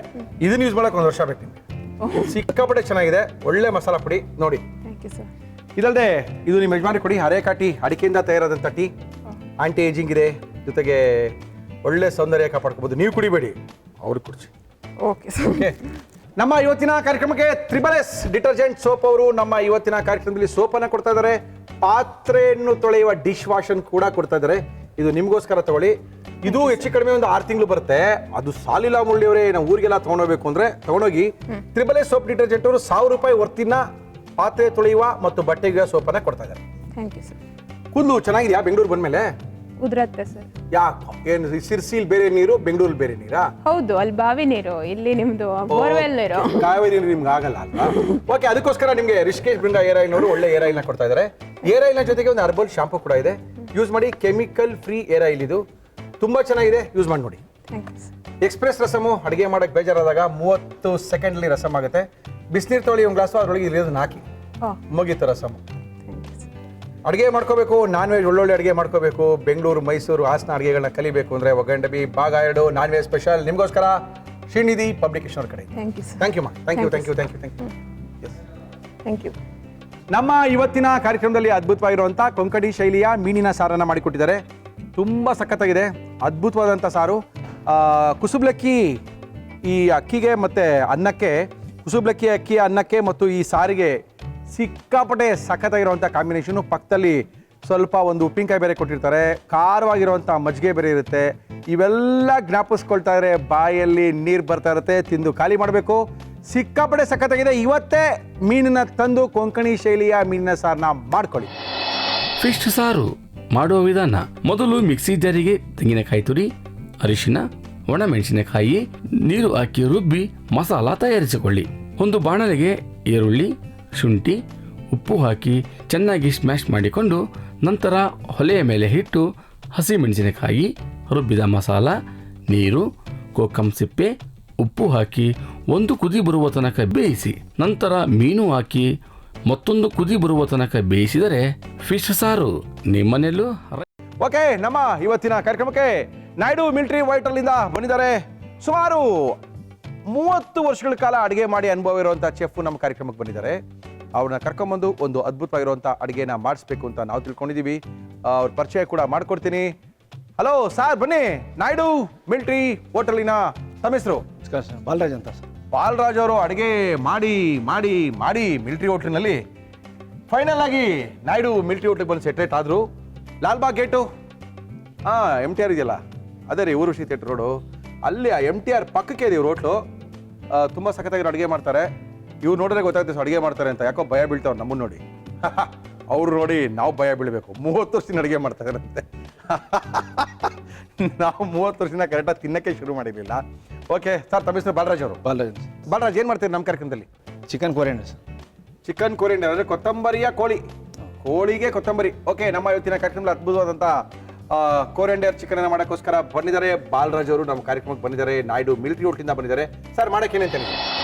ಇದನ್ನ ಯೂಸ್ ಮಾಡಕ್ಕೆ 1 ವರ್ಷ ಬೇಕು ನಿಮಗೆ. ಸಿಕ್ಕಾಪಟ್ಟೆ ಚೆನ್ನಾಗಿದೆ, ಒಳ್ಳೆ ಮಸಾಲಾ ಪುಡಿ ನೋಡಿ. Thank you sir. ಇದಲ್ಲದೆ ಇದು ನಿಮ್ಮ ಯಜಮಾನಿ ಕೊಡಿ, ಅರೇಕಾಟಿ ಅಡಿಕೆಯಿಂದ ತಯಾರಾದಂಥ ಟೀ. ಆಂಟಿ ಏಜಿಂಗ್ ಇದೆ, ಜೊತೆಗೆ ಒಳ್ಳೆ ಸೌಂದರ್ಯ ಕಾಪಾಡ್ಕೋಬೋದು. ನೀವು ಕುಡಿಬೇಡಿ, ಅವ್ರಿಗೆ ಕುಡಿಸಿ. Okay sir. ಓಕೆ, ನಮ್ಮ ಇವತ್ತಿನ ಕಾರ್ಯಕ್ರಮಕ್ಕೆ ತ್ರಿಬಲ್ ಡಿಟರ್ಜೆಂಟ್ ಸೋಪ್ ಅವರು ನಮ್ಮ ಇವತ್ತಿನ ಕಾರ್ಯಕ್ರಮದಲ್ಲಿ ಸೋಪನ್ನು ಕೊಡ್ತಾ ಇದ್ದಾರೆ. ಪಾತ್ರೆಯನ್ನು ತೊಳೆಯುವ ಡಿಶ್ ವಾಶನ್ ಕೂಡ ಕೊಡ್ತಾ ಇದ್ದಾರೆ. ಇದು ನಿಮಗೋಸ್ಕರ ತಗೊಳ್ಳಿ. ಇದು ಹೆಚ್ಚು ಕಡಿಮೆ ಒಂದು 6 ತಿಂಗಳು ಬರುತ್ತೆ. ಅದು ಸಾಲಿಲ್ಲ ಮುಳ್ಳಿಯವರೇ, ನಾವು ಊರಿಗೆಲ್ಲ ತೊಗೊಂಡೋಗ್ಬೇಕು ಅಂದ್ರೆ ತಗೊಂಡೋಗಿ ತ್ರಿಬಲ್ ಸೋಪ್ ಡಿಟರ್ಜೆಂಟ್ ಅವರು 1000 ರೂಪಾಯಿ ವರ್ತಿನ ಪಾತ್ರೆ ತೊಳೆಯುವ ಮತ್ತು ಬಟ್ಟೆಗೆ ಸೋಪನ್ನು ಕೊಡ್ತಾ ಇದ್ದಾರೆ. Thank you sir. ಕೂದಲು ಚೆನ್ನಾಗಿದೆಯಾ ಬೆಂಗಳೂರು ಬಂದ್ಮೇಲೆ? ಉದುರತ್ತೆ ಸರ್. ಯಾಕೆ? ಏನು ಸಿರ್ಸಿಲ್ ಬೇರೆ ನೀರು, ಬೆಂಗಳೂರಲ್ಲಿ ಬೇರೆ ನೀರಾ? ಹೌದು, ಅಲ್ಲಿ ಬಾವಿ ನೀರು, ಇಲ್ಲಿ ನಿಮ್ದು ಬೋರ್ವೆಲ್ ನೀರು. ಕಾವೇರಿ ನೀರು ನಿಮ್ಗೆ ಆಗಲ್ಲ ಅಲ್ವಾ? ಓಕೆ, ಅದಕ್ಕೋಸ್ಕರ ನಿಮಗೆ ರಿಷಿಕೇಶ್ ಬೃಂದ ಏರ್ ಆಯಿಲ್ ಅವರು ಒಳ್ಳೆ ಏರ್ ಆಯಿಲ್ನ ಕೊಡ್ತಾ ಇದ್ದಾರೆ. ಏರ್ ಆಯಿಲ್ನ ಜೊತೆಗೆ ಒಂದು ಹರ್ಬಲ್ ಶಾಂಪೂ ಕೂಡ ಇದೆ. ಯೂಸ್ ಮಾಡಿ, ಕೆಮಿಕಲ್ ಫ್ರೀ ಏರ್ ಆಯಿಲ್ ಇದು. ತುಂಬಾ ಚೆನ್ನಾಗಿದೆ, ಯೂಸ್ ಮಾಡಿ ನೋಡಿ. Thank you sir. Express rasam ಅಡುಗೆ ಮಾಡಕ್ಕೆ ಬೇಜಾರಾದಾಗ 30 ಸೆಕೆಂಡ್ಲಿ ರಸಮ್ ಆಗುತ್ತೆ. ಬಿಸಿನೀರು ತೊಳಿ ಒಂದು ಗ್ಲಾಸು, ಅದರೊಳಗೆ ಇರೋದನ್ನ ಹಾಕಿ ಮುಗೀತು ರಸಮು. ಅಡುಗೆ ಮಾಡ್ಕೋಬೇಕು, ನಾನ್ ವೆಜ್ ಒಳ್ಳೊಳ್ಳೆ ಅಡುಗೆ ಮಾಡ್ಕೋಬೇಕು, ಬೆಂಗಳೂರು, ಮೈಸೂರು, ಹಾಸನ ಅಡುಗೆಗಳನ್ನ ಕಲಿಬೇಕು ಅಂದರೆ ಒಗ್ಗಂಡಬಿ ಭಾಗ 2 ನಾನ್ ವೆಜ್ ಸ್ಪೆಷಲ್ ನಿಮಗೋಸ್ಕರ ಶ್ರೀನಿಧಿ ಪಬ್ಲಿಕೇಶನ್ ಅವ್ರ ಕಡೆ. Thank you sir. Thank you ma, thank you, thank you, thank you, thank you. Thank you. ನಮ್ಮ ಇವತ್ತಿನ ಕಾರ್ಯಕ್ರಮದಲ್ಲಿ ಅದ್ಭುತವಾಗಿರುವಂಥ ಕೊಂಕಣಿ ಶೈಲಿಯ ಮೀನಿನ ಸಾರನ್ನು ಮಾಡಿಕೊಟ್ಟಿದ್ದಾರೆ. ತುಂಬ ಸಖತ್ತಾಗಿದೆ, ಅದ್ಭುತವಾದಂಥ ಸಾರು. ಕುಸುಬ್ಲಕ್ಕಿ ಈ ಅಕ್ಕಿಗೆ ಮತ್ತು ಅನ್ನಕ್ಕೆ, ಕುಸುಬ್ಲಕ್ಕಿ ಅಕ್ಕಿ ಅನ್ನಕ್ಕೆ ಮತ್ತು ಈ ಸಾರಿಗೆ ಸಿಕ್ಕಾಪಟ್ಟೆ ಸಖತ್ತಾಗಿರುವಂಥ ಕಾಂಬಿನೇಷನು. ಪಕ್ಕದಲ್ಲಿ ಸ್ವಲ್ಪ ಒಂದು ಉಪ್ಪಿನಕಾಯಿ ಬೇರೆ ಕೊಟ್ಟಿರ್ತಾರೆ, ಖಾರವಾಗಿರುವಂಥ ಮಜ್ಜಿಗೆ ಬೇರೆ ಇರುತ್ತೆ. ಇವೆಲ್ಲ ಜ್ಞಾಪಿಸ್ಕೊಳ್ತಾ ಇದ್ರೆ ಬಾಯಲ್ಲಿ ನೀರು ಬರ್ತಾ ಇರುತ್ತೆ. ತಿಂದು ಖಾಲಿ ಮಾಡಬೇಕು. ಸಿಕ್ಕಾಪಟ್ಟೆ ಸಖತ್ತಾಗಿದೆ. ಇವತ್ತೇ ಮೀನನ್ನ ತಂದು ಕೊಂಕಣಿ ಶೈಲಿಯ ಮೀನಿನ ಸಾರನ್ನ ಮಾಡ್ಕೊಳ್ಳಿ. ಫಿಶ್ ಸಾರು ಮಾಡುವ ವಿಧಾನ: ಮೊದಲು ಮಿಕ್ಸಿ ಜಾರಿಗೆ ತೆಂಗಿನಕಾಯಿ ತುರಿ, ಅರಿಶಿನ, ಒಣಮೆಣಸಿನಕಾಯಿ, ನೀರು ಹಾಕಿ ರುಬ್ಬಿ ಮಸಾಲ ತಯಾರಿಸಿಕೊಳ್ಳಿ. ಒಂದು ಬಾಣಲೆಗೆ ಈರುಳ್ಳಿ, ಶುಂಠಿ, ಉಪ್ಪು ಹಾಕಿ ಚೆನ್ನಾಗಿ ಸ್ಮ್ಯಾಶ್ ಮಾಡಿಕೊಂಡು ನಂತರ ಒಲೆಯ ಮೇಲೆ ಇಟ್ಟು ಹಸಿಮೆಣಸಿನಕಾಯಿ, ರುಬ್ಬಿದ ಮಸಾಲ, ನೀರು, ಕೋಕಂ ಸಿಪ್ಪೆ, ಉಪ್ಪು ಹಾಕಿ ಒಂದು ಕುದಿ ಬರುವ ತನಕ ಬೇಯಿಸಿ ನಂತರ ಮೀನು ಹಾಕಿ ಮತ್ತೊಂದು ಕುದಿ ಬರುವ ತನಕ ಬೇಯಿಸಿದರೆ ಫಿಶ್ ಸಾರು ನಿಮ್ಮನೆಯಲ್ಲೂ. ಓಕೆ, ನಮ್ಮ ಇವತ್ತಿನ ಕಾರ್ಯಕ್ರಮಕ್ಕೆ ನಾಯ್ಡು ಮಿಲಿಟರಿ ವೈಟಲ್ಲಿಂದ ಬಂದಿದ್ದಾರೆ. ಸುಮಾರು 30 ವರ್ಷಗಳ ಕಾಲ ಅಡುಗೆ ಮಾಡಿ ಅನುಭವ ಇರುವಂಥ ಚೆಫ್ ನಮ್ಮ ಕಾರ್ಯಕ್ರಮಕ್ಕೆ ಬಂದಿದ್ದಾರೆ. ಅವ್ರನ್ನ ಕರ್ಕೊಂಬಂದು ಒಂದು ಅದ್ಭುತವಾಗಿರುವಂಥ ಅಡುಗೆನ ಮಾಡಿಸ್ಬೇಕು ಅಂತ ನಾವು ತಿಳ್ಕೊಂಡಿದ್ದೀವಿ. ಅವ್ರ ಪರಿಚಯ ಕೂಡ ಮಾಡ್ಕೊಡ್ತೀನಿ. ಹಲೋ ಸಾರ್, ಬನ್ನಿ. ನಾಯ್ಡು ಮಿಲಿಟರಿ ಹೋಟೆಲಿನ ತಮ್ಮ ಹೆಸರು? ನಮಸ್ಕಾರ ಸರ್, ಬಾಲರಾಜ್ ಅಂತ ಸರ್. ಬಾಲರಾಜ್ ಅವರು ಅಡುಗೆ ಮಾಡಿ ಮಾಡಿ ಮಾಡಿ ಮಿಲಿಟರಿ ಹೋಟ್ಲಿನಲ್ಲಿ ಫೈನಲ್ ಆಗಿ ನಾಯ್ಡು ಮಿಲಿಟರಿ ಹೋಟ್ಲಿಗೆ ಬಂದು ಸೆಟ್ರೇಟ್ ಆದರು. ಲಾಲ್ಬಾಗ್ ಗೇಟು MTR ಇದೆಯಲ್ಲ, ಅದೇ ರೀ ಊರುಷಿ ಥಿಯೇಟರ್ ರೋಡು, ಅಲ್ಲಿ ಆ MTR ಪಕ್ಕಕ್ಕೆ ಇದೆ ಇವ್ರ ಹೋಟ್ಲು. ತುಂಬ ಸಖತ್ತಾಗಿ ಅಡುಗೆ ಮಾಡ್ತಾರೆ. ಇವ್ರು ನೋಡಿದ್ರೆ ಗೊತ್ತಾಗುತ್ತೆ ಅಡುಗೆ ಮಾಡ್ತಾರೆ ಅಂತ. ಯಾಕೋ ಭಯ ಬೀಳ್ತಾವ್ರು ನಮ್ಮನ್ನು ನೋಡಿ. ಅವ್ರು ನೋಡಿ ನಾವು ಭಯ ಬೀಳಬೇಕು. 30 ವರ್ಷದಿಂದ ಅಡುಗೆ ಮಾಡ್ತಾರಂತೆ. ನಾವು 30 ವರ್ಷದಿಂದ ಕರೆಕ್ಟಾಗಿ ತಿನ್ನಕ್ಕೆ ಶುರು ಮಾಡಿರಲಿಲ್ಲ. ಓಕೆ ಸರ್, ತಮ್ಮ ಹೆಸರು ಬಾಲರಾಜ್ ಅವರು. ಬಾಲರಾಜ್ ಏನು ಮಾಡ್ತೀರಿ ನಮ್ಮ ಕಾರ್ಯಕ್ರಮದಲ್ಲಿ? Chicken coriander sir. Chicken coriander ಅಂದರೆ ಕೊತ್ತಂಬರಿಯ ಕೋಳಿಗೆ ಕೊತ್ತಂಬರಿ. ಓಕೆ, ನಮ್ಮ ಇವತ್ತಿನ ಕಾರ್ಯಕ್ರಮದಲ್ಲಿ ಅದ್ಭುತವಾದಂಥ ಕೊರಿಯಂಡರ್ ಚಿಕನ್ ಅನ್ನು ಮಾಡೋಕ್ಕೋಸ್ಕರ ಬಂದಿದ್ದಾರೆ ಬಾಲರಾಜ್ ಅವರು. ನಮ್ಮ ಕಾರ್ಯಕ್ರಮಕ್ಕೆ ಬಂದಿದ್ದಾರೆ. ನಾಯ್ಡು ಮಿಲಿಟರಿ ಹೋಟ್ಲಿಂದ ಬಂದಿದ್ದಾರೆ. ಸರ್, ಮಾಡೋಕ್ಕೆ ಏನಂತೇನೆ?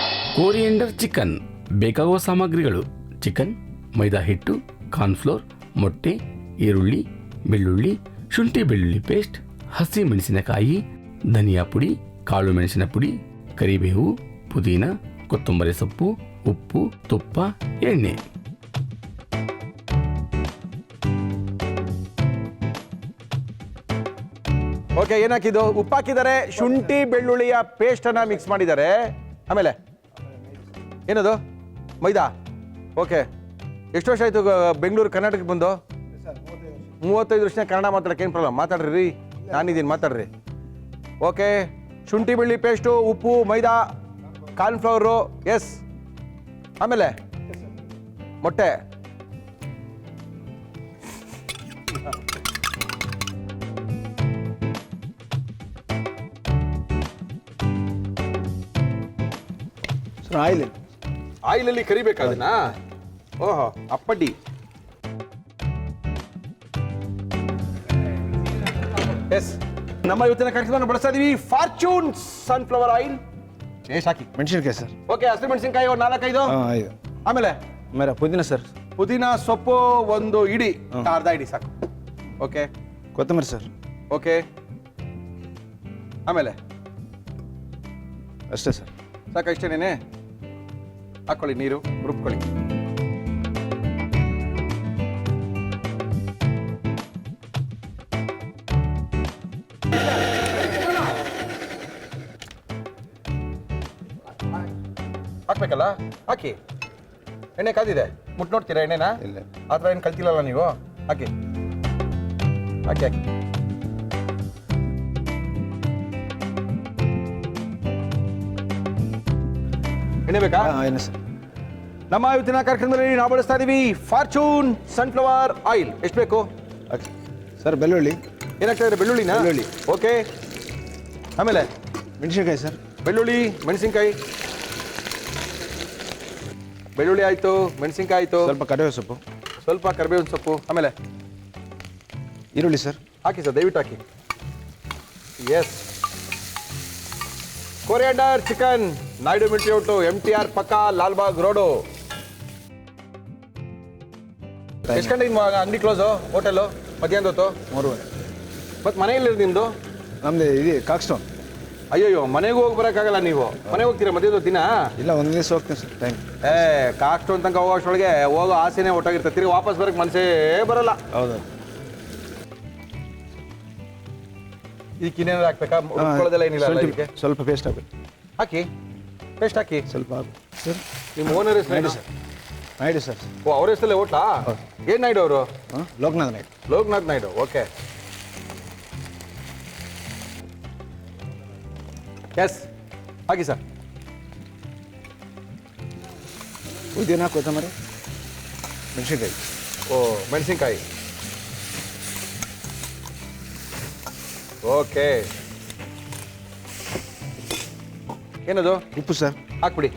ಕೋರಿಯಂಡರ್ ಚಿಕನ್ ಬೇಕಾಗುವ ಸಾಮಗ್ರಿಗಳು: ಚಿಕನ್, ಮೈದಾ ಹಿಟ್ಟು, ಕಾರ್ನ್ಫ್ಲೋರ್, ಮೊಟ್ಟೆ, ಈರುಳ್ಳಿ, ಬೆಳ್ಳುಳ್ಳಿ, ಶುಂಠಿ ಬೆಳ್ಳುಳ್ಳಿ ಪೇಸ್ಟ್, ಹಸಿ ಮೆಣಸಿನಕಾಯಿ, ಧನಿಯಾ ಪುಡಿ, ಕಾಳು ಮೆಣಸಿನ ಪುಡಿ, ಕರಿಬೇವು, ಪುದೀನ, ಕೊತ್ತಂಬರಿ ಸೊಪ್ಪು, ಉಪ್ಪು, ತುಪ್ಪ, ಎಣ್ಣೆ. ಓಕೆ, ಏನಾಕಿದ್ದು? ಉಪ್ಪು ಹಾಕಿದ್ದಾರೆ, ಶುಂಠಿ ಬೆಳ್ಳುಳ್ಳಿಯ ಪೇಸ್ಟನ್ನು ಮಿಕ್ಸ್ ಮಾಡಿದ್ದಾರೆ. ಆಮೇಲೆ ಏನದು? ಮೈದಾ. ಓಕೆ, ಎಷ್ಟು ವರ್ಷ ಆಯಿತು ಬೆಂಗಳೂರು ಕರ್ನಾಟಕಕ್ಕೆ ಬಂದು? 35 ವರ್ಷ. ಕನ್ನಡ ಮಾತಾಡೋಕೆ ಏನು ಪ್ರಾಬ್ಲಮ್? ಮಾತಾಡ್ರಿ ರೀ, ನಾನಿದ್ದೀನಿ, ಮಾತಾಡ್ರಿ. ಓಕೆ, ಶುಂಠಿ ಬೆಳ್ಳಿ ಪೇಸ್ಟು, ಉಪ್ಪು, ಮೈದಾ, ಕಾರ್ನ್ಫ್ಲವರು, ಎಸ್. ಆಮೇಲೆ ಮೊಟ್ಟೆ. ಸರ್ ಆಯಿಲ್ ಆಯಿಲಲ್ಲಿ ಕರಿಬೇಕಾ ಅದನ್ನ? ಓಹೋ, ಅಪ್ಪಡ್ಡಿ. ಎಸ್, ನಮ್ಮ ಇವತ್ತಿನ ಕಾರ್ಯಕ್ರಮವನ್ನು ಬಳಸ್ತಾ ಇದೀವಿ ಫಾರ್ಚೂನ್ ಸನ್ಫ್ಲವರ್ ಆಯಿಲ್. ಎಷ್ಟು ಹಾಕಿ? ಮೆಣಸಿನ್ಕಾಯಿ ಸರ್. ಓಕೆ, ಹಸಿರು ಮೆಣಸಿನ್ಕಾಯಿ ಒಂದು 4-5. ಹಾಂ 5. ಆಮೇಲೆ ಆಮೇಲೆ ಪುದೀನ ಸರ್. ಪುದೀನ ಸೊಪ್ಪು ಒಂದು ಇಡಿ, ಅರ್ಧ ಇಡಿ ಸಾಕು. ಓಕೆ, ಕೊತ್ತಂಬರಿ ಸರ್. ಓಕೆ. ಆಮೇಲೆ ಅಷ್ಟೇ ಸರ್. ಸಾಕು, ಇಷ್ಟೇನೇನೆ? ಹಾಕ್ಕೊಳ್ಳಿ, ನೀರು ರುಬ್ಕೊಳ್ಳಿ. ಹಾಕ್ಬೇಕಲ್ಲ, ಹಾಕಿ. ಎಣ್ಣೆ ಕಾದಿದೆ, ಮುಟ್ ನೋಡ್ತೀರಾ ಎಣ್ಣೆನಾ? ಇಲ್ಲ. ಆ ಥರ ಏನು ಕಲ್ತಿಲ್ಲಲ್ಲ ನೀವು. ಹಾಕಿ ಹಾಕಿ ಹಾಕಿ. ಎಣ್ಣೆ ಬೇಕಾ? ಹಾಂ ಏನು ಸರ್. ನಮ್ಮ ಇವತ್ತಿನ ಕಾರ್ಯಕ್ರಮದಲ್ಲಿ ನಾವು ಬಳಸ್ತಾ ಇದೀವಿ ಫಾರ್ಚೂನ್ ಸನ್ಫ್ಲವರ್ ಆಯಿಲ್. ಎಷ್ಟು ಬೇಕು? Okay sir. ಬೆಳ್ಳುಳ್ಳಿ. ಏನಾಗ್ತಾ ಇದೆ? ಬೆಳ್ಳುಳ್ಳಿನ? ಬೆಳ್ಳುಳ್ಳಿ. ಓಕೆ. ಆಮೇಲೆ ಮೆಣಸಿನ್ಕಾಯಿ ಸರ್. ಬೆಳ್ಳುಳ್ಳಿ, ಮೆಣಸಿನ್ಕಾಯಿ. ಬೆಳ್ಳುಳ್ಳಿ ಆಯಿತು, ಮೆಣಸಿನ್ಕಾಯಿ ಆಯಿತು, ಸ್ವಲ್ಪ ಕರಿಬೇವು ಸೊಪ್ಪು, ಸ್ವಲ್ಪ ಕರಿಬೇವಿನ ಸೊಪ್ಪು. ಆಮೇಲೆ ಈರುಳ್ಳಿ ಸರ್. ಹಾಕಿ ಸರ್, ದಯವಿಟ್ಟು ಹಾಕಿ. Yes, coriander chicken, Naidu military hotel, MTR ಪಕ್ಕ, ಲಾಲ್ಬಾಗ್ ರೋಡು. ಎಷ್ಟು ಗಂಟೆಗೆ ಅಂಗಡಿ ಕ್ಲೋಸು? ಹೋಟೆಲು ಮಧ್ಯಾಹ್ನದ ಹೊತ್ತು? 3:30. ಮತ್ತು ಮನೆಯಲ್ಲಿರೋದು ನಿಮ್ಮದು? ನಮ್ಮದು ಇದು ಕಾಕ್ಸ್ಟೋನ್. ಅಯ್ಯೋ, ಮನೆಗೂ ಹೋಗಿ ಬರೋಕ್ಕಾಗಲ್ಲ ನೀವು. ಮನೆಗೆ ಹೋಗ್ತೀರಾ ಮಧ್ಯಾಹ್ನದ ದಿನ? ಇಲ್ಲ, ಒಂದು ದಿವಸ ಹೋಗ್ತೀನಿ ಸರ್. Thank you. ಕಾಕ್ಸ್ಟೋನ್ ತನಕ ಹೋಗೋಷ್ಟೊಳಗೆ ಹೋಗೋ ಆಸೆನೇ ಒಟ್ಟಾಗಿರ್ತದೆ. ತಿರುಗಿ ವಾಪಸ್ ಬರೋಕ್ಕೆ ಮನಸ್ಸೇ ಬರಲ್ಲ. ಹೌದು. ಇದಕ್ಕೆ ಇನ್ನೇನಾದ್ರು ಹಾಕ್ಬೇಕಾ? ಉಳ್ಕೊಳ್ಳೋದೆಲ್ಲ ಏನಿಲ್ಲ ಅಲ್ಲ ಇದಕ್ಕೆ? ಸ್ವಲ್ಪ ಪೇಸ್ಟ್ ಹಾಕಿ. ಹಾಕಿ, ಪೇಸ್ಟ್ ಹಾಕಿ. ಸ್ವಲ್ಪ ಹಾಕಿ ಸರ್. ನಿಮ್ಮ ಓನರ್ ಹೆಸರು? ನಾಯ್ಡು ಸರ್. ನಾಯ್ಡು ಸರ್. ಓ, ಅವ್ರ ಹೆಸರಲ್ಲೇ ಹೋಟ್ಲಾ? ಏನು ನಾಯ್ಡು ಅವರು? ಹಾಂ, ಲೋಕನಾಥ್ ನಾಯ್ಡು. ಲೋಕನಾಥ್ ನಾಯ್ಡು. ಓಕೆ, ಎಸ್, ಹಾಕಿ ಸರ್. ಪುದೀನ, ಕೊತ್ತಂಬರಿ, ಮೆಣಸಿನ್ಕಾಯಿ. ಓ, ಮೆಣಸಿನ್ಕಾಯಿ. ಓಕೆ. ಏನದು? ಉಪ್ಪು ಸರ್. ಹಾಕ್ಬಿಡಿ.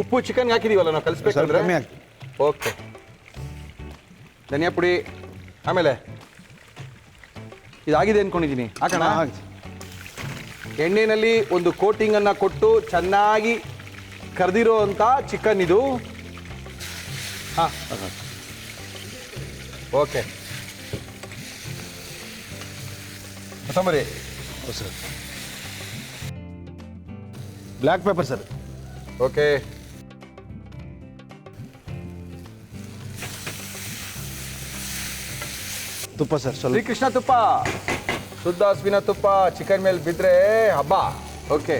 ಉಪ್ಪು ಚಿಕನ್ಗೆ ಹಾಕಿದೀವಲ್ಲ ನಾವು ಸ್ವಲ್ಪ ಕಲಿಸ್ಬೇಕಂದ್ರೆ? ಕಮ್ಮಿ ಹಾಕಿ. ಓಕೆ. ಧನಿಯಾ ಪುಡಿ. ಆಮೇಲೆ ಇದಾಗಿದೆ ಅನ್ಕೊಂಡಿದ್ದೀನಿ, ಹಾಕೋಣ? ಹಾಕಿ. ಎಣ್ಣೆಯಲ್ಲಿ ಒಂದು ಕೋಟಿಂಗನ್ನು ಕೊಟ್ಟು ಚೆನ್ನಾಗಿ ಕರೆದಿರೋ ಅಂಥ ಚಿಕನ್ ಇದು. ಹಾಂ, ಓಕೆ. ಕೊತ್ತಂಬರಿ. ಹೌದು sir. Black pepper sir. Okay. ತುಪ್ಪ ಸರ್ ಸ್ವಲ್ಪ. ಶ್ರೀಕೃಷ್ಣ ತುಪ್ಪ, ಶುದ್ಧ ಹಸುವಿನ ತುಪ್ಪ ಚಿಕನ್ ಮೇಲೆ ಬಿದ್ದರೆ ಹಬ್ಬ. ಓಕೆ.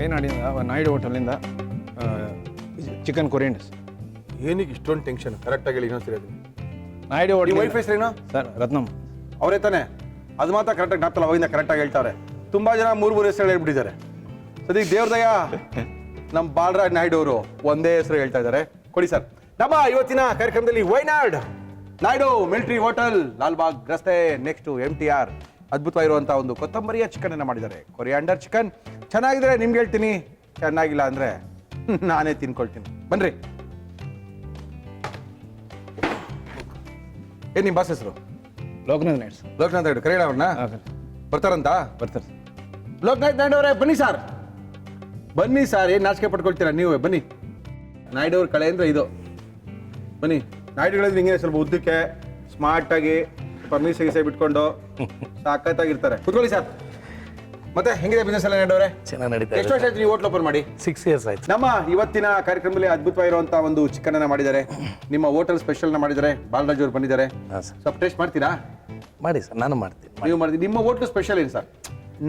ವೈನಾಡಿಂದ ನಾಯ್ಡು ಹೋಟೆಲಿಂದ ಚಿಕನ್ ಕೊರಿಯಂಡರ್ಸ್. ಏನಕ್ಕೆ ಇಷ್ಟೊಂದು ಟೆನ್ಷನ್? ಕರೆಕ್ಟಾಗಿ ಹೇಳಿ ಇನ್ನೊಂದ್ಸರಿ ಅದನ್ನ. ನಾಯ್ಡು ನಿಮ್ಮ ಹೋಟೆಲ್ ವೈಫ್ ಹೆಸರೇನು? ಸರ್ ರತ್ನಮ್. ಅವರೇ ತಾನೆ? ಅದು ಮಾತ್ರ ಕರೆಕ್ಟಾಗಿ ನಾಪ್ತಲ್ಲ, ಅವಾಗಿಂದ ಕರೆಕ್ಟಾಗಿ ಹೇಳ್ತಾರೆ. ತುಂಬ ಜನ ಮೂರು ಹೆಸರು ಹೇಳ್ಬಿಟ್ಟಿದ್ದಾರೆ. ಸದ್ಯಕ್ಕೆ ದೇವ್ರದಯ ನಮ್ಮ ಬಾಲರಾಜ್ ನಾಯ್ಡು ಅವರು ಒಂದೇ ಹೆಸರು ಹೇಳ್ತಾ ಇದ್ದಾರೆ. ಕೊಡಿ ಸರ್. ನಮ್ಮ ಇವತ್ತಿನ ಕಾರ್ಯಕ್ರಮದಲ್ಲಿ ವೈನಾಡ್ ನಾಯ್ಡು ಮಿಲಿಟರಿ ಹೋಟೆಲ್, ಲಾಲ್ಬಾಗ್ ರಸ್ತೆ ನೆಕ್ಸ್ಟ್ MTR ಅದ್ಭುತವಾಗಿರುವಂಥ ಒಂದು ಕೊತ್ತಂಬರಿಯ ಚಿಕನ್ ಅನ್ನ ಮಾಡಿದ್ದಾರೆ. ಕೊರಿಯಾಂಡರ್ ಚಿಕನ್ ಚೆನ್ನಾಗಿದ್ರೆ ನಿಮ್ಗೆ ಹೇಳ್ತೀನಿ, ಚೆನ್ನಾಗಿಲ್ಲ ಅಂದ್ರೆ ನಾನೇ ತಿನ್ಕೊಳ್ತೀನಿ. ಬನ್ರಿ. ಏನ್ ನಿಮ್ಮ ಬಾಸ್ ಹೆಸರು? ಲೋಕನಾಥ್ ನಾಯ್ಡು ಸರ್. ಲೋಕನಾಥ್ ನಾಯ್ಡು ಕರೆಯಲ್ಲ ಅವ್ರನ್ನ? ಹಾಂ ಸರ್, ಬರ್ತಾರಂತ? ಬರ್ತಾರೆ ಸರ್. ಲೋಕನಾಥ್ ನಾಯ್ಡು ಅವರೇ ಬನ್ನಿ ಸರ್. ಬನ್ನಿ ಸರ್, ಏನು ನಾಚಿಕೆ ಪಡ್ಕೊಳ್ತೀರಾ ನೀವೇ? ಬನ್ನಿ. ನಾಯ್ಡು ಅವ್ರ ಕಳೆ ಅಂದ್ರೆ ಇದು. ಬನ್ನಿ. ನಾಯ್ಡುಗಳಿದ್ರೆ ಹಿಂಗೆ ಸ್ವಲ್ಪ ಉದ್ದಕ್ಕೆ ಸ್ಮಾರ್ಟಾಗಿ ಮೀಸೆ ಗೀಸೆ ಬಿಟ್ಕೊಂಡು ಸಾಕತ್ತಾಗಿರ್ತಾರೆ. ಕುತ್ಕೊಳ್ಳಿ ಸರ್. ಮತ್ತೆ ಹೆಂಗಿದೆ ಬಿಸ್ನೆಸ್ ಎಲ್ಲ ನಾಯ್ಡು ಅವರೇ? ಚೆನ್ನಾಗಿ ನಡೀತಾ ಎಷ್ಟು ವರ್ಷ ಆಯ್ತು ನೀವು ಹೋಟ್ಲ್ ಓಪನ್ ಮಾಡಿ? 6 years ಆಯ್ತು. ನಮ್ಮ ಇವತ್ತಿನ ಕಾರ್ಯಕ್ರಮದಲ್ಲಿ ಅದ್ಭುತವಾಗಿರುವಂತಹ ಒಂದು ಚಿಕನ್ ಅನ್ನ ಮಾಡಿದ್ದಾರೆ. ನಿಮ್ಮ ಹೋಟೆಲ್ ಸ್ಪೆಷಲ್ ನ ಮಾಡಿದ್ದಾರೆ. ಬಾಲರಾಜ್ ಅವರು ಬಂದಿದ್ದಾರೆ. ಹಾಂ ಸರ್, ಸ್ವಲ್ಪ ಟೇಸ್ಟ್ ಮಾಡ್ತೀರಾ? ಮಾಡಿ ಸರ್, ನಾನು ಮಾಡ್ತೀನಿ. ನೀವು ಮಾಡಿದ್ರಿ. ನಿಮ್ಮ ಹೋಟ್ಲು ಸ್ಪೆಷಲ್ ಏನು ಸರ್?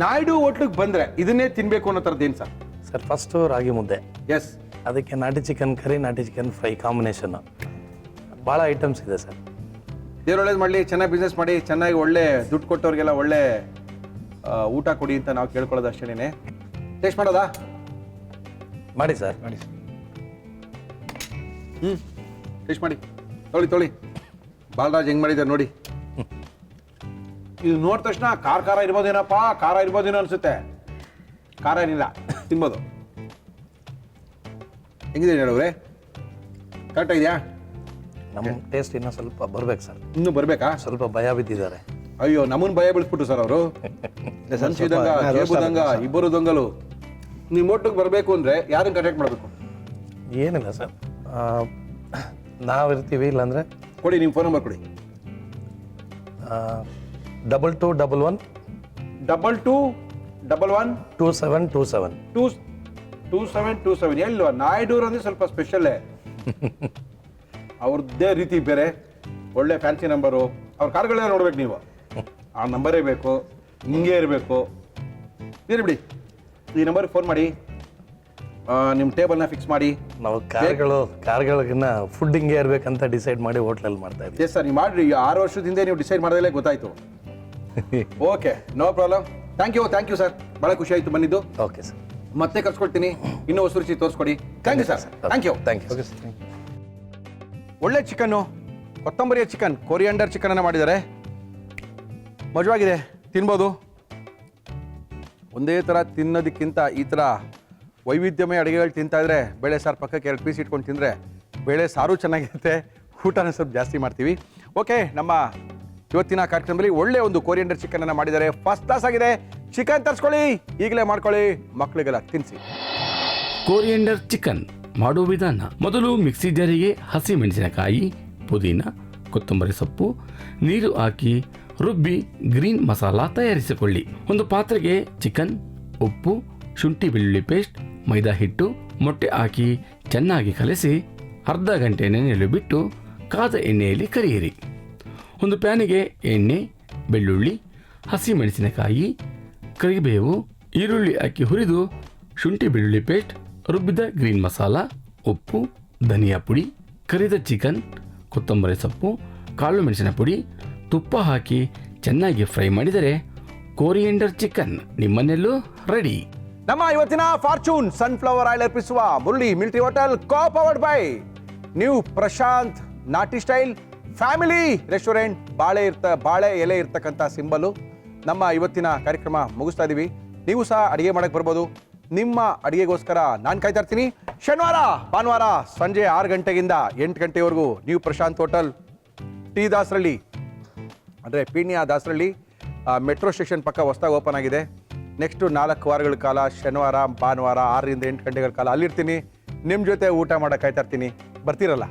ನಾಯ್ಡು ಹೋಟ್ಲಿಗೆ ಬಂದ್ರೆ ಇದನ್ನೇ ತಿನ್ಬೇಕು ಅನ್ನೋ ಥರದ್ದು ಏನು ಸರ್? ಸರ್, ಫಸ್ಟು ರಾಗಿ ಮುದ್ದೆ, ಎಸ್. ಅದಕ್ಕೆ ನಾಟಿ ಚಿಕನ್ ಕರಿ, ನಾಟಿ ಚಿಕನ್ ಫ್ರೈ ಕಾಂಬಿನೇಷನ್ನು, ಭಾಳ ಐಟಮ್ಸ್ ಇದೆ ಸರ್. ದೇವ್ರು ಒಳ್ಳೇದು ಮಾಡಲಿ, ಚೆನ್ನಾಗಿ ಬಿಸ್ನೆಸ್ ಮಾಡಿ, ಚೆನ್ನಾಗಿ ಒಳ್ಳೆ ದುಡ್ಡು ಕೊಟ್ಟವ್ರಿಗೆಲ್ಲ ಒಳ್ಳೆ ಊಟ ಕೊಡಿ ಅಂತ ನಾವು ಕೇಳ್ಕೊಳ್ಳೋದು ಅಷ್ಟೇನೆ. ಟೇಸ್ಟ್ ಮಾಡೋದಾ? ಮಾಡಿ ಸರ್. ಮಾಡಿ ಸರ್. ಟೇಸ್ಟ್ ಮಾಡಿ. ತೊಳಿ ಬಾಲರಾಜ್ ಹೆಂಗ್ ಮಾಡಿದ್ದಾರೆ ನೋಡಿ. ಇದು ನೋಡಿದ ತಕ್ಷಣ ಖಾರ ಇರ್ಬೋದೇನಪ್ಪ, ಖಾರ ಇರ್ಬೋದೇನೋ ಅನ್ಸುತ್ತೆ. ಖಾರ ಏನಿಲ್ಲ, ತಿನ್ಬೋದು. ಹೆಂಗಿದೆ ಹೇಳವ್ರೆ? ಕರೆಕ್ಟ್ ಇದೆಯಾ? ನಮ್ಮ ಟೇಸ್ಟ್ ಇನ್ನೂ ಸ್ವಲ್ಪ ಬರ್ಬೇಕು ಸರ್. ಇನ್ನೂ ಬರ್ಬೇಕಾ? ಸ್ವಲ್ಪ ಭಯ ಬಿದ್ದಿದ್ದಾರೆ. ಅಯ್ಯೋ, ನಮ್ಮನ್ನ ಭಯ ಬೀಳಿಸ್ಬಿಟ್ಟು ಸರ್ ಅವರು. ಸಂಶಯದಂಗ, ಜೇಬುದಂಗ, ಇಬ್ಬರು ದೊಂಗಲು. ನಿಮ್ಮ ಒಟ್ಟಿಗೆ ಬರಬೇಕು ಅಂದ್ರೆ ಯಾರನ್ನ ಕಾಂಟ್ಯಾಕ್ಟ್ ಮಾಡಬೇಕು? ಏನಿಲ್ಲ ಸರ್, ನಾವಿರ್ತೀವಿ. ಇಲ್ಲಾಂದರೆ ಕೊಡಿ, ನಿಮ್ಮ ಫೋನ್ ನಂಬರ್ ಕೊಡಿ. 2211 2211 2727. 2727. ಎಲ್ವಾ ನಾಯ್ಡೂರ್ ಅಂದ್ರೆ ಸ್ವಲ್ಪ ಸ್ಪೆಷಲ್ಲೇ. ಅವ್ರದ್ದೇ ರೀತಿ ಬೇರೆ, ಒಳ್ಳೆ ಫ್ಯಾನ್ಸಿ ನಂಬರು. ಅವ್ರ ಕಾರ್ಗಳೆಲ್ಲ ನೋಡ್ಬೇಕು ನೀವು. ಆ ನಂಬರೇ ಬೇಕು, ಹಿಂಗೆ ಇರಬೇಕು. ಇರಿ ಬಿಡಿ, ಈ ನಂಬರ್ಗೆ ಫೋನ್ ಮಾಡಿ, ನಿಮ್ಮ ಟೇಬಲ್ನ ಫಿಕ್ಸ್ ಮಾಡಿ. ನಾವು ಕಾರ್ಗಳಿಗಿನ್ನ ಫುಡ್ ಹಿಂಗೆ ಇರಬೇಕಂತ ಡಿಸೈಡ್ ಮಾಡಿ ಹೋಟ್ಲಲ್ಲಿ ಮಾಡ್ತಾ ಇದ್ದೀವಿ. ಎಸ್ ಸರ್, ನೀವು ಮಾಡಿರಿ. 6 ವರ್ಷದ ಹಿಂದೆ ನೀವು ಡಿಸೈಡ್ ಮಾಡೋದಲ್ಲೇ ಗೊತ್ತಾಯ್ತು. Okay, no problem. Thank you sir, ಭಾಳ ಖುಷಿ ಆಯಿತು ಬಂದಿದ್ದು. ಓಕೆ ಸರ್, ಮತ್ತೆ ಕರ್ಸ್ಕೊಳ್ತೀನಿ, ಇನ್ನೂ ಹೊಸ ರುಚಿ ತೋರಿಸ್ಕೊಡಿ. Thank you sir. Thank you. Okay sir. ಒಳ್ಳೆ ಚಿಕನ್ನು, ಕೊತ್ತಂಬರಿಯ ಚಿಕನ್, ಕೊರಿಯಾಂಡರ್ ಚಿಕನ್ ಅನ್ನು ಮಾಡಿದ್ದಾರೆ. ಮಜವಾಗಿದೆ, ತಿನ್ಬೋದು. ಒಂದೇ ಥರ ತಿನ್ನೋದಕ್ಕಿಂತ ಈ ಥರ ವೈವಿಧ್ಯಮಯ ಅಡುಗೆಗಳು ತಿಂತಾ ಇದ್ರೆ, ಬೇಳೆ ಸಾರು ಪಕ್ಕಕ್ಕೆ 2 ಪೀಸ್ ಇಟ್ಕೊಂಡು ತಿಂದರೆ ಬೇಳೆ ಸಾರು ಚೆನ್ನಾಗಿರುತ್ತೆ, ಊಟನ ಸ್ವಲ್ಪ ಜಾಸ್ತಿ ಮಾಡ್ತೀವಿ. ಓಕೆ, ನಮ್ಮ ಇವತ್ತಿನ ಕಾರ್ಯಕ್ರಮದಲ್ಲಿ ಒಳ್ಳೆ ಒಂದು ಕೊರಿಯಾಂಡರ್ ಚಿಕನ್ ಅನ್ನು ಮಾಡಿದ್ದಾರೆ. ಫಸ್ಟ್ ಕ್ಲಾಸ್ ಆಗಿದೆ. ಚಿಕನ್ ತರಿಸ್ಕೊಳ್ಳಿ, ಈಗಲೇ ಮಾಡ್ಕೊಳ್ಳಿ, ಮಕ್ಕಳಿಗೆಲ್ಲ ತಿನ್ನಿಸಿ. ಕೊರಿಯಂಡರ್ ಚಿಕನ್ ಮಾಡೋ ವಿಧಾನ: ಮೊದಲು ಮಿಕ್ಸಿ ಜಾರಿಗೆ ಹಸಿ ಮೆಣಸಿನಕಾಯಿ, ಪುದೀನ, ಕೊತ್ತಂಬರಿ ಸೊಪ್ಪು, ನೀರು ಹಾಕಿ ರುಬ್ಬಿ ಗ್ರೀನ್ ಮಸಾಲ ತಯಾರಿಸಿಕೊಳ್ಳಿ. ಒಂದು ಪಾತ್ರೆಗೆ ಚಿಕನ್, ಉಪ್ಪು, ಶುಂಠಿ ಬೆಳ್ಳುಳ್ಳಿ ಪೇಸ್ಟ್, ಮೈದಾ ಹಿಟ್ಟು, ಮೊಟ್ಟೆ ಹಾಕಿ ಚೆನ್ನಾಗಿ ಕಲಸಿ ಅರ್ಧ ಗಂಟೆ ನೆನೆಯಲು ಬಿಟ್ಟು ಕಾದ ಎಣ್ಣೆಯಲ್ಲಿ ಕರಿಯಿರಿ. ಒಂದು ಪ್ಯಾನಿಗೆ ಎಣ್ಣೆ, ಬೆಳ್ಳುಳ್ಳಿ, ಹಸಿ ಮೆಣಸಿನಕಾಯಿ, ಕರಿಬೇವು, ಈರುಳ್ಳಿ ಹಾಕಿ ಹುರಿದು ಶುಂಠಿ ಬೆಳ್ಳುಳ್ಳಿ ಪೇಸ್ಟ್, ರುಬ್ಬಿದ ಗ್ರೀನ್ ಮಸಾಲ, ಉಪ್ಪು, ಧನಿಯಾ ಪುಡಿ, ಕರಿದ ಚಿಕನ್, ಕೊತ್ತಂಬರಿ ಸೊಪ್ಪು, ಕಾಳು ಮೆಣಸಿನ ಪುಡಿ, ತುಪ್ಪ ಹಾಕಿ ಚೆನ್ನಾಗಿ ಫ್ರೈ ಮಾಡಿದರೆ ಕೊರಿಯಂಡರ್ ಚಿಕನ್ ನಿಮ್ಮನೆಲ್ಲೂ ರೆಡಿ. ನಮ್ಮ ಇವತ್ತಿನ ಫಾರ್ಚೂನ್ ಸನ್ಫ್ಲವರ್ ಆಯಿಲ್ ಅರ್ಪಿಸುವ Murali military hotel, co-powered by new Prashanth Nati style family restaurant, ಬಾಳೆ ಎಲೆ ಇರ್ತಕ್ಕಂಥ ಸಿಂಬಲು. ನಮ್ಮ ಇವತ್ತಿನ ಕಾರ್ಯಕ್ರಮ ಮುಗಿಸ್ತಾ ಇದ್ದೀವಿ. ನೀವು ಸಹ ಅಡುಗೆ ಮಾಡಕ್ಕೆ ಬರ್ಬೋದು. ನಿಮ್ಮ ಅಡುಗೆಗೋಸ್ಕರ ನಾನು ಕಾಯ್ತಾ ಇರ್ತೀನಿ. ಶನಿವಾರ ಭಾನುವಾರ ಸಂಜೆ 6 ಗಂಟೆಗಿಂದ 8 ಗಂಟೆವರೆಗೂ new Prashant hotel, T Dasarahalli, ಅಂದರೆ ಪೀಣ್ಯ ದಾಸರಳ್ಳಿ ಮೆಟ್ರೋ ಸ್ಟೇಷನ್ ಪಕ್ಕ ಹೊಸದಾಗಿ ಓಪನ್ ಆಗಿದೆ. ನೆಕ್ಸ್ಟು 4 ವಾರಗಳ ಕಾಲ ಶನಿವಾರ ಭಾನುವಾರ 6 ರಿಂದ 8 ಗಂಟೆಗಳ ಕಾಲ ಅಲ್ಲಿರ್ತೀನಿ. ನಿಮ್ಮ ಜೊತೆ ಊಟ ಮಾಡೋಕೆ ಕಾಯ್ತಾ ಇರ್ತೀನಿ. ಬರ್ತೀರಲ್ಲ?